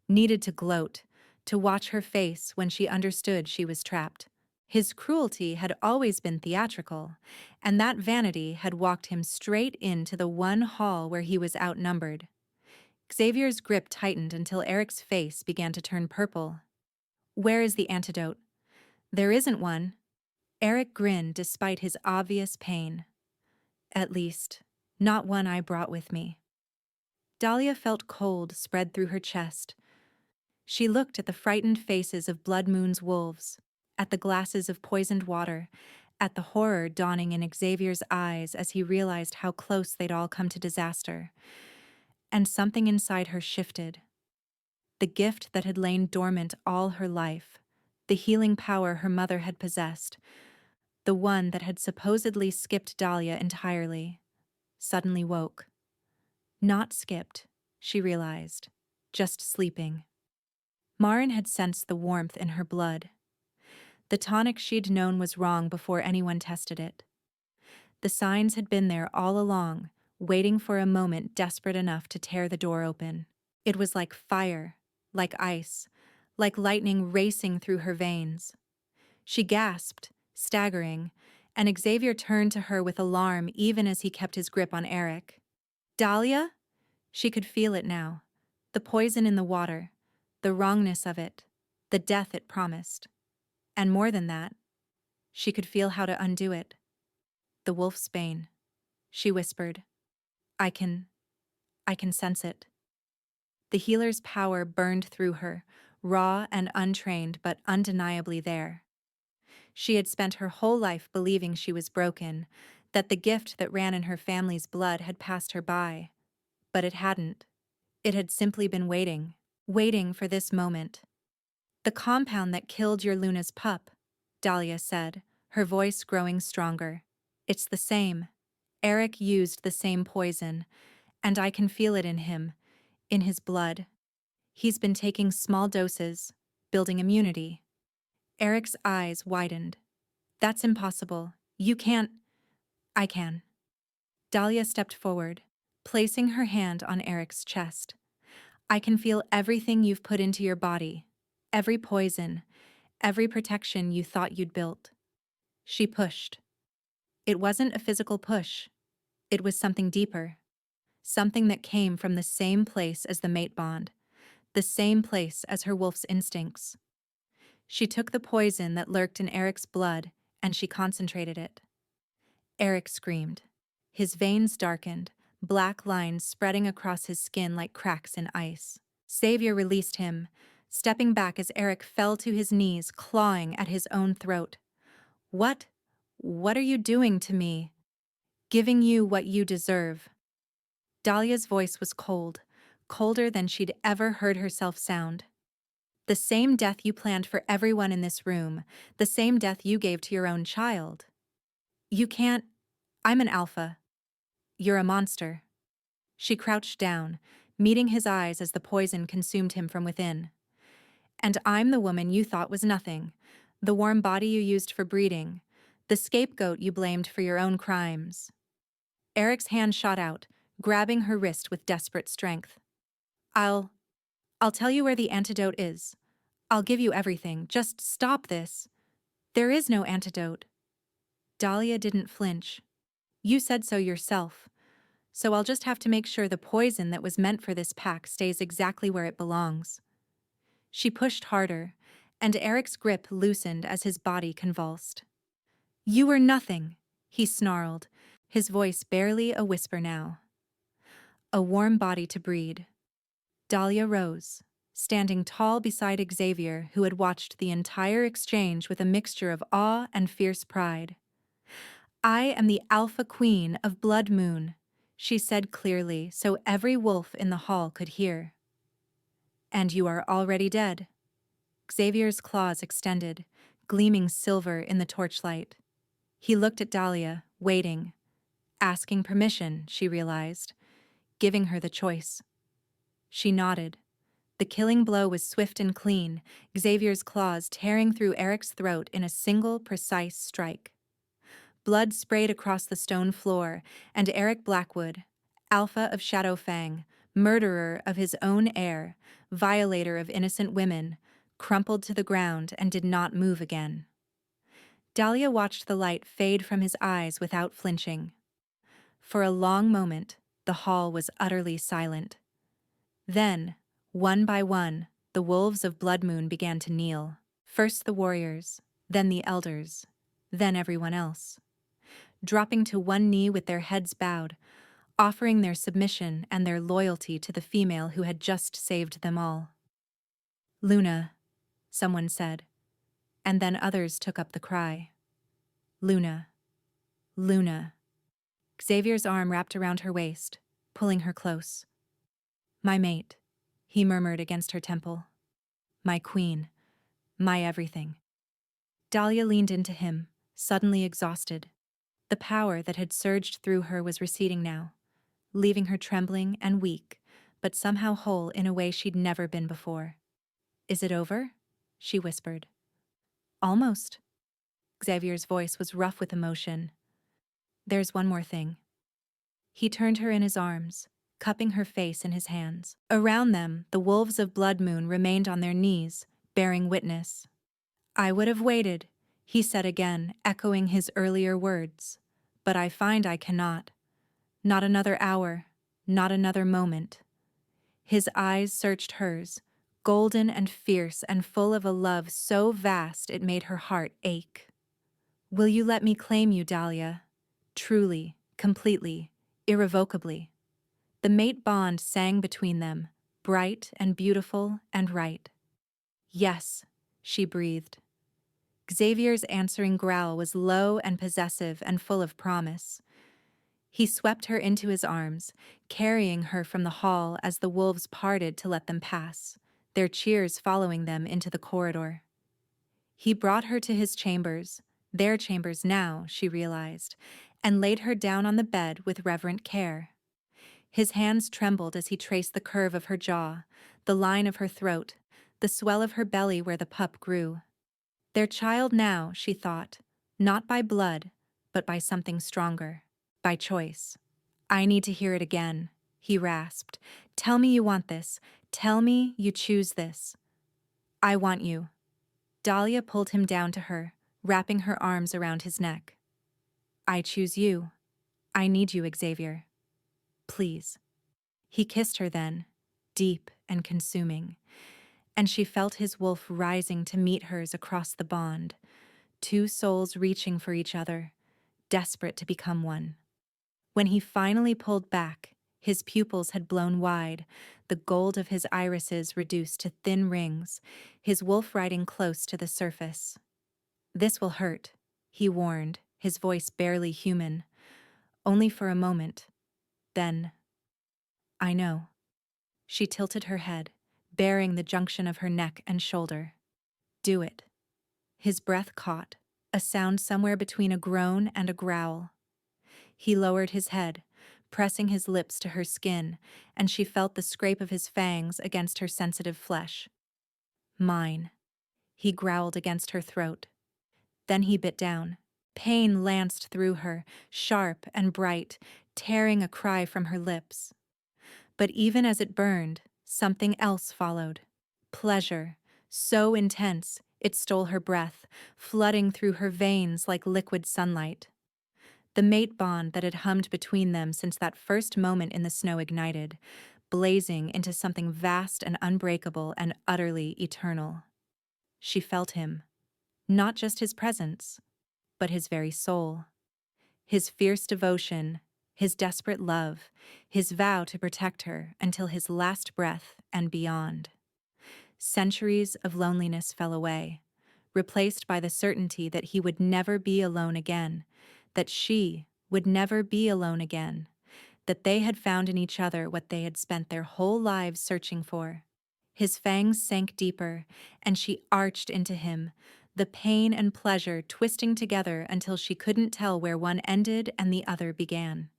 needed to gloat, to watch her face when she understood she was trapped. His cruelty had always been theatrical, and that vanity had walked him straight into the one hall where he was outnumbered. Xavier's grip tightened until Eric's face began to turn purple. Where is the antidote? There isn't one. Eric grinned despite his obvious pain. At least, not one I brought with me. Dahlia felt cold spread through her chest. She looked at the frightened faces of Blood Moon's wolves, at the glasses of poisoned water, at the horror dawning in Xavier's eyes as he realized how close they'd all come to disaster. And something inside her shifted. The gift that had lain dormant all her life, the healing power her mother had possessed, the one that had supposedly skipped Dahlia entirely, suddenly woke. Not skipped, she realized, just sleeping. Marin had sensed the warmth in her blood. The tonic she'd known was wrong before anyone tested it. The signs had been there all along, waiting for a moment desperate enough to tear the door open. It was like fire, like ice, like lightning racing through her veins. She gasped, staggering, and Xavier turned to her with alarm even as he kept his grip on Eric. Dahlia? She could feel it now. The poison in the water, the wrongness of it, the death it promised. And more than that, she could feel how to undo it. The wolf's bane, she whispered. I can sense it. The healer's power burned through her, raw and untrained but undeniably there. She had spent her whole life believing she was broken, that the gift that ran in her family's blood had passed her by. But it hadn't. It had simply been waiting for this moment. The compound that killed your Luna's pup, Dahlia said, her voice growing stronger. It's the same. Eric used the same poison, and I can feel it in him, in his blood. He's been taking small doses, building immunity. Eric's eyes widened. That's impossible. You can't. I can. Dahlia stepped forward, placing her hand on Eric's chest. I can feel everything you've put into your body, every poison, every protection you thought you'd built. She pushed. It wasn't a physical push. It was something deeper. Something that came from the same place as the mate bond, the same place as her wolf's instincts. She took the poison that lurked in Eric's blood and she concentrated it. Eric screamed. His veins darkened, black lines spreading across his skin like cracks in ice. Xavier released him, stepping back as Eric fell to his knees, clawing at his own throat. What are you doing to me? Giving you what you deserve. Dahlia's voice was cold, colder than she'd ever heard herself sound. The same death you planned for everyone in this room, the same death you gave to your own child. You can't. I'm an alpha. You're a monster. She crouched down, meeting his eyes as the poison consumed him from within. And I'm the woman you thought was nothing, the warm body you used for breeding, the scapegoat you blamed for your own crimes. Eric's hand shot out, grabbing her wrist with desperate strength. I'll tell you where the antidote is. I'll give you everything. Just stop this. There is no antidote. Dahlia didn't flinch. You said so yourself. So I'll just have to make sure the poison that was meant for this pack stays exactly where it belongs. She pushed harder, and Eric's grip loosened as his body convulsed. You were nothing, he snarled, his voice barely a whisper now. A warm body to breed. Dahlia rose, standing tall beside Xavier, who had watched the entire exchange with a mixture of awe and fierce pride. I am the Alpha Queen of Blood Moon, she said clearly so every wolf in the hall could hear. And you are already dead. Xavier's claws extended, gleaming silver in the torchlight. He looked at Dahlia, waiting, asking permission, she realized, giving her the choice. She nodded. The killing blow was swift and clean, Xavier's claws tearing through Eric's throat in a single, precise strike. Blood sprayed across the stone floor, and Eric Blackwood, alpha of Shadowfang, murderer of his own heir, violator of innocent women, crumpled to the ground and did not move again. Dahlia watched the light fade from his eyes without flinching. For a long moment, the hall was utterly silent. Then, one by one, the wolves of Blood Moon began to kneel. First the warriors, then the elders, then everyone else. Dropping to one knee with their heads bowed, offering their submission and their loyalty to the female who had just saved them all. Luna, someone said, and then others took up the cry. Luna, Luna. Xavier's arm wrapped around her waist, pulling her close. My mate, he murmured against her temple. My queen, my everything. Dahlia leaned into him, suddenly exhausted. The power that had surged through her was receding now, leaving her trembling and weak, but somehow whole in a way she'd never been before. Is it over? She whispered. Almost. Xavier's voice was rough with emotion. There's one more thing. He turned her in his arms, cupping her face in his hands. Around them, the wolves of Blood Moon remained on their knees, bearing witness. I would have waited, he said again, echoing his earlier words. But I find I cannot. Not another hour, not another moment. His eyes searched hers, golden and fierce and full of a love so vast it made her heart ache. Will you let me claim you, Dahlia? Truly, completely, irrevocably. The mate bond sang between them, bright and beautiful and right. Yes, she breathed. Xavier's answering growl was low and possessive and full of promise. He swept her into his arms, carrying her from the hall as the wolves parted to let them pass, their cheers following them into the corridor. He brought her to his chambers, their chambers now, she realized, and laid her down on the bed with reverent care. His hands trembled as he traced the curve of her jaw, the line of her throat, the swell of her belly where the pup grew. Their child now, she thought, not by blood, but by something stronger, by choice. I need to hear it again, he rasped. Tell me you want this. Tell me you choose this. I want you. Dahlia pulled him down to her, wrapping her arms around his neck. I choose you. I need you, Xavier. Please. He kissed her then, deep and consuming, and she felt his wolf rising to meet hers across the bond, two souls reaching for each other, desperate to become one. When he finally pulled back, his pupils had blown wide, the gold of his irises reduced to thin rings, his wolf riding close to the surface. This will hurt, he warned, his voice barely human. Only for a moment. Then, I know. She tilted her head, baring the junction of her neck and shoulder. Do it. His breath caught, a sound somewhere between a groan and a growl. He lowered his head, pressing his lips to her skin, and she felt the scrape of his fangs against her sensitive flesh. Mine. He growled against her throat. Then he bit down. Pain lanced through her, sharp and bright, tearing a cry from her lips. But even as it burned, something else followed. Pleasure, so intense, it stole her breath, flooding through her veins like liquid sunlight. The mate bond that had hummed between them since that first moment in the snow ignited, blazing into something vast and unbreakable and utterly eternal. She felt him, not just his presence, but his very soul. His fierce devotion, his desperate love, his vow to protect her until his last breath and beyond. Centuries of loneliness fell away, replaced by the certainty that he would never be alone again, that she would never be alone again, that they had found in each other what they had spent their whole lives searching for. His fangs sank deeper, and she arched into him, the pain and pleasure twisting together until she couldn't tell where one ended and the other began.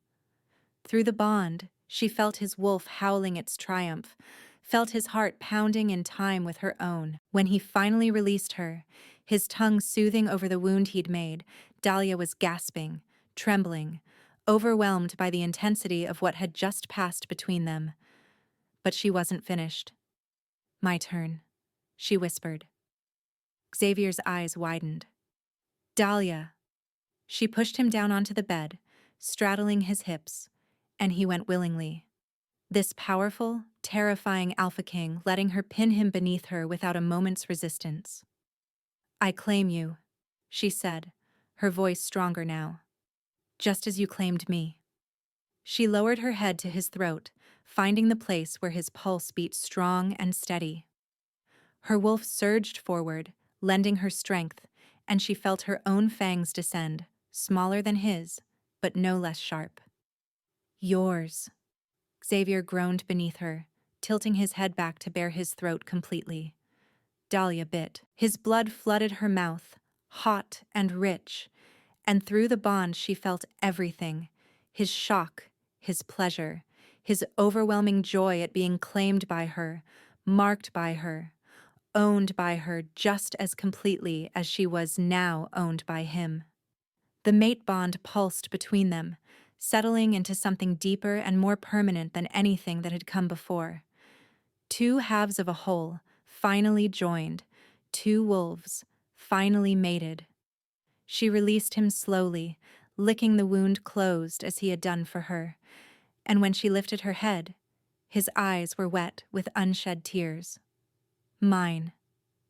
Through the bond, she felt his wolf howling its triumph, felt his heart pounding in time with her own. When he finally released her, his tongue soothing over the wound he'd made, Dahlia was gasping, trembling, overwhelmed by the intensity of what had just passed between them. But she wasn't finished. My turn, she whispered. Xavier's eyes widened. Dahlia. She pushed him down onto the bed, straddling his hips, and he went willingly. This powerful, terrifying Alpha King letting her pin him beneath her without a moment's resistance. I claim you, she said, her voice stronger now. Just as you claimed me. She lowered her head to his throat, finding the place where his pulse beat strong and steady. Her wolf surged forward, lending her strength, and she felt her own fangs descend, smaller than his, but no less sharp. Yours. Xavier groaned beneath her, tilting his head back to bare his throat completely. Dahlia bit. His blood flooded her mouth, hot and rich, and through the bond she felt everything: his shock, his pleasure, his overwhelming joy at being claimed by her, marked by her, owned by her just as completely as she was now owned by him. The mate bond pulsed between them, settling into something deeper and more permanent than anything that had come before. Two halves of a whole, finally joined, two wolves, finally mated. She released him slowly, licking the wound closed as he had done for her, and when she lifted her head, his eyes were wet with unshed tears. Mine,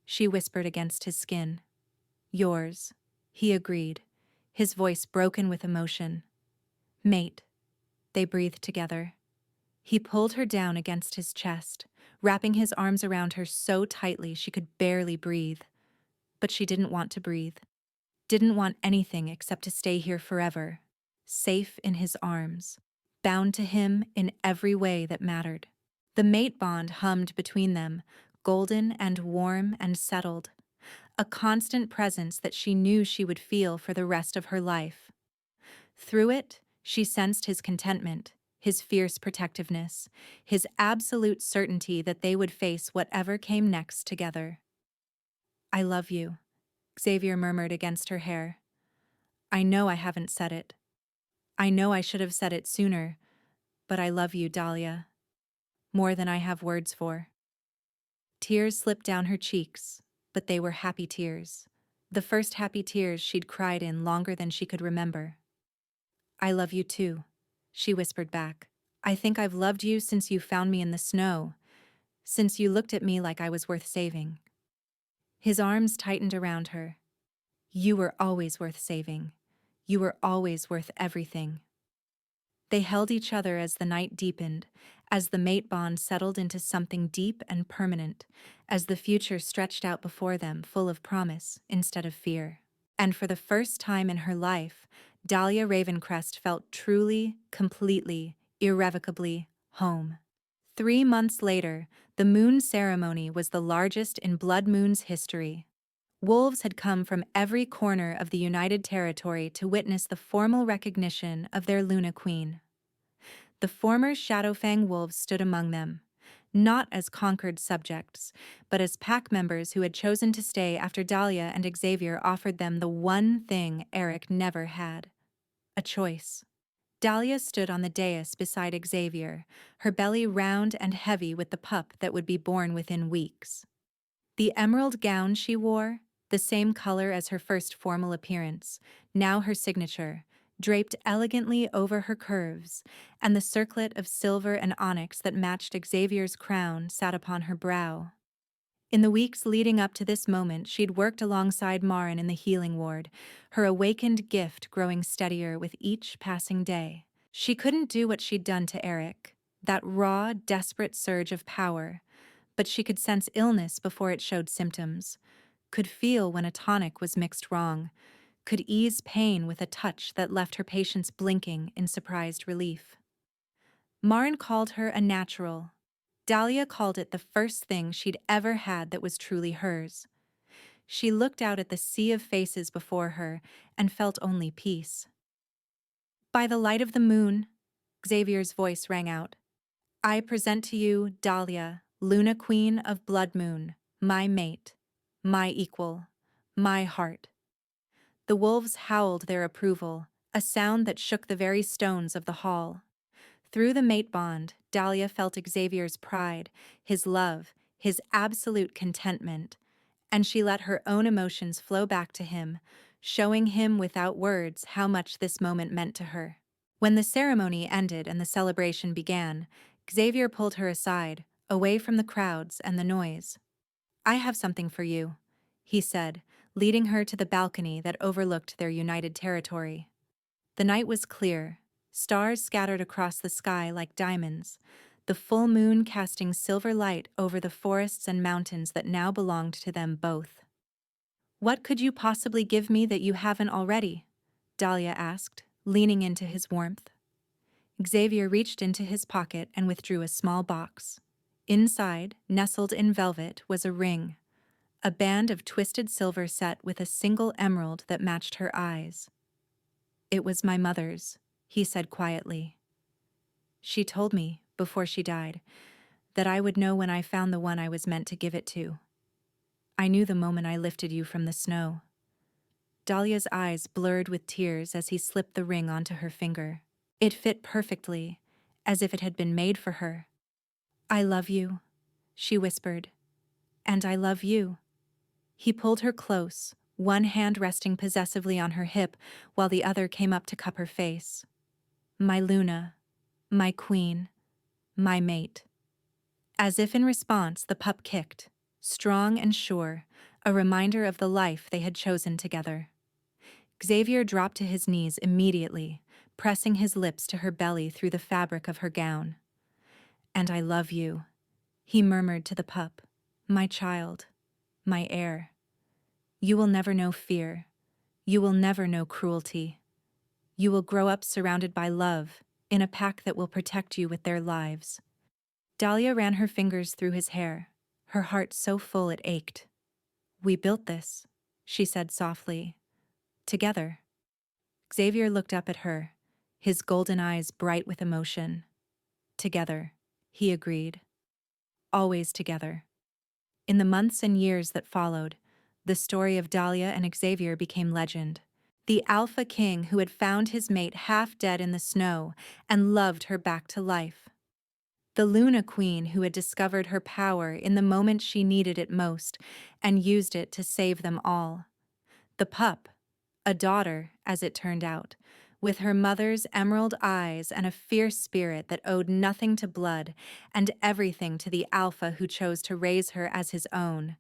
she whispered against his skin. Yours, he agreed, his voice broken with emotion. Mate, they breathed together. He pulled her down against his chest, wrapping his arms around her so tightly she could barely breathe. But she didn't want to breathe. Didn't want anything except to stay here forever, safe in his arms, bound to him in every way that mattered. The mate bond hummed between them, golden and warm and settled, a constant presence that she knew she would feel for the rest of her life. Through it, she sensed his contentment, his fierce protectiveness, his absolute certainty that they would face whatever came next together. I love you, Xavier murmured against her hair. I know I haven't said it. I know I should have said it sooner, but I love you, Dahlia. More than I have words for. Tears slipped down her cheeks, but they were happy tears. The first happy tears she'd cried in longer than she could remember. I love you too, she whispered back. I think I've loved you since you found me in the snow, since you looked at me like I was worth saving. His arms tightened around her. You were always worth saving. You were always worth everything. They held each other as the night deepened, as the mate bond settled into something deep and permanent, as the future stretched out before them full of promise instead of fear. And for the first time in her life, Dahlia Ravencrest felt truly, completely, irrevocably home. 3 months later, the moon ceremony was the largest in Blood Moon's history. Wolves had come from every corner of the United Territory to witness the formal recognition of their Luna Queen. The former Shadowfang wolves stood among them, not as conquered subjects, but as pack members who had chosen to stay after Dahlia and Xavier offered them the one thing Eric never had: a choice. Dahlia stood on the dais beside Xavier, her belly round and heavy with the pup that would be born within weeks. The emerald gown she wore, the same color as her first formal appearance, now her signature, draped elegantly over her curves, and the circlet of silver and onyx that matched Xavier's crown sat upon her brow. In the weeks leading up to this moment, she'd worked alongside Marin in the healing ward, her awakened gift growing steadier with each passing day. She couldn't do what she'd done to Eric, that raw, desperate surge of power, but she could sense illness before it showed symptoms, could feel when a tonic was mixed wrong, could ease pain with a touch that left her patients blinking in surprised relief. Marin called her a natural. Dahlia called it the first thing she'd ever had that was truly hers. She looked out at the sea of faces before her and felt only peace. By the light of the moon, Xavier's voice rang out, I present to you Dahlia, Luna Queen of Blood Moon, my mate, my equal, my heart. The wolves howled their approval, a sound that shook the very stones of the hall. Through the mate bond, Dahlia felt Xavier's pride, his love, his absolute contentment, and she let her own emotions flow back to him, showing him without words how much this moment meant to her. When the ceremony ended and the celebration began, Xavier pulled her aside, away from the crowds and the noise. I have something for you, he said, leading her to the balcony that overlooked their united territory. The night was clear, stars scattered across the sky like diamonds, the full moon casting silver light over the forests and mountains that now belonged to them both. "What could you possibly give me that you haven't already?" Dahlia asked, leaning into his warmth. Xavier reached into his pocket and withdrew a small box. Inside, nestled in velvet, was a ring, a band of twisted silver set with a single emerald that matched her eyes. "It was my mother's," he said quietly. "She told me, before she died, that I would know when I found the one I was meant to give it to. I knew the moment I lifted you from the snow." Dahlia's eyes blurred with tears as he slipped the ring onto her finger. It fit perfectly, as if it had been made for her. "I love you," she whispered. "And I love you." He pulled her close, one hand resting possessively on her hip while the other came up to cup her face. "My Luna, my queen, my mate." As if in response, the pup kicked, strong and sure, a reminder of the life they had chosen together. Xavier dropped to his knees immediately, pressing his lips to her belly through the fabric of her gown. "And I love you," he murmured to the pup. "My child, my heir. You will never know fear. You will never know cruelty. You will grow up surrounded by love, in a pack that will protect you with their lives." Dahlia ran her fingers through his hair, her heart so full it ached. "We built this," she said softly. "Together." Xavier looked up at her, his golden eyes bright with emotion. "Together," he agreed. "Always together." In the months and years that followed, the story of Dahlia and Xavier became legend. The alpha king who had found his mate half dead in the snow and loved her back to life. The Luna Queen who had discovered her power in the moment she needed it most and used it to save them all. The pup, a daughter, as it turned out, with her mother's emerald eyes and a fierce spirit that owed nothing to blood and everything to the alpha who chose to raise her as his own,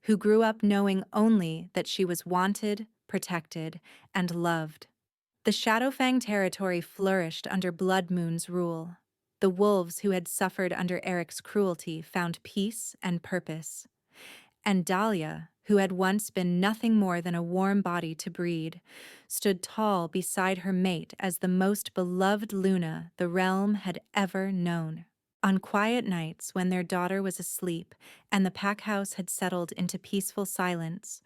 who grew up knowing only that she was wanted, protected, and loved. The Shadowfang territory flourished under Blood Moon's rule. The wolves who had suffered under Eric's cruelty found peace and purpose. And Dahlia, who had once been nothing more than a warm body to breed, stood tall beside her mate as the most beloved Luna the realm had ever known. On quiet nights when their daughter was asleep and the pack house had settled into peaceful silence,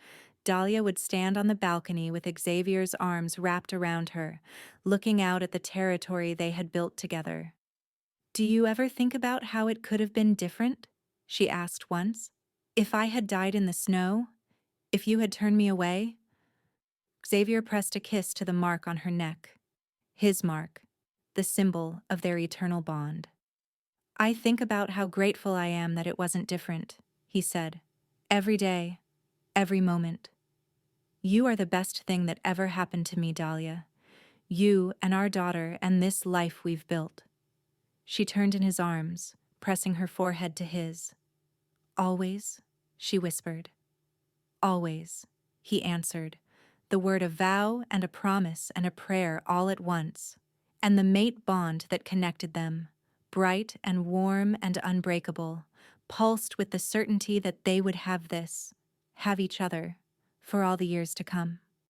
Dahlia would stand on the balcony with Xavier's arms wrapped around her, looking out at the territory they had built together. "Do you ever think about how it could have been different?" she asked once. "If I had died in the snow? If you had turned me away?" Xavier pressed a kiss to the mark on her neck. His mark, the symbol of their eternal bond. "I think about how grateful I am that it wasn't different," he said. "Every day, every moment. You are the best thing that ever happened to me, Dahlia. You and our daughter and this life we've built." She turned in his arms, pressing her forehead to his. "Always," she whispered. "Always," he answered, the word a vow and a promise and a prayer all at once, and the mate bond that connected them, bright and warm and unbreakable, pulsed with the certainty that they would have this, have each other, for all the years to come.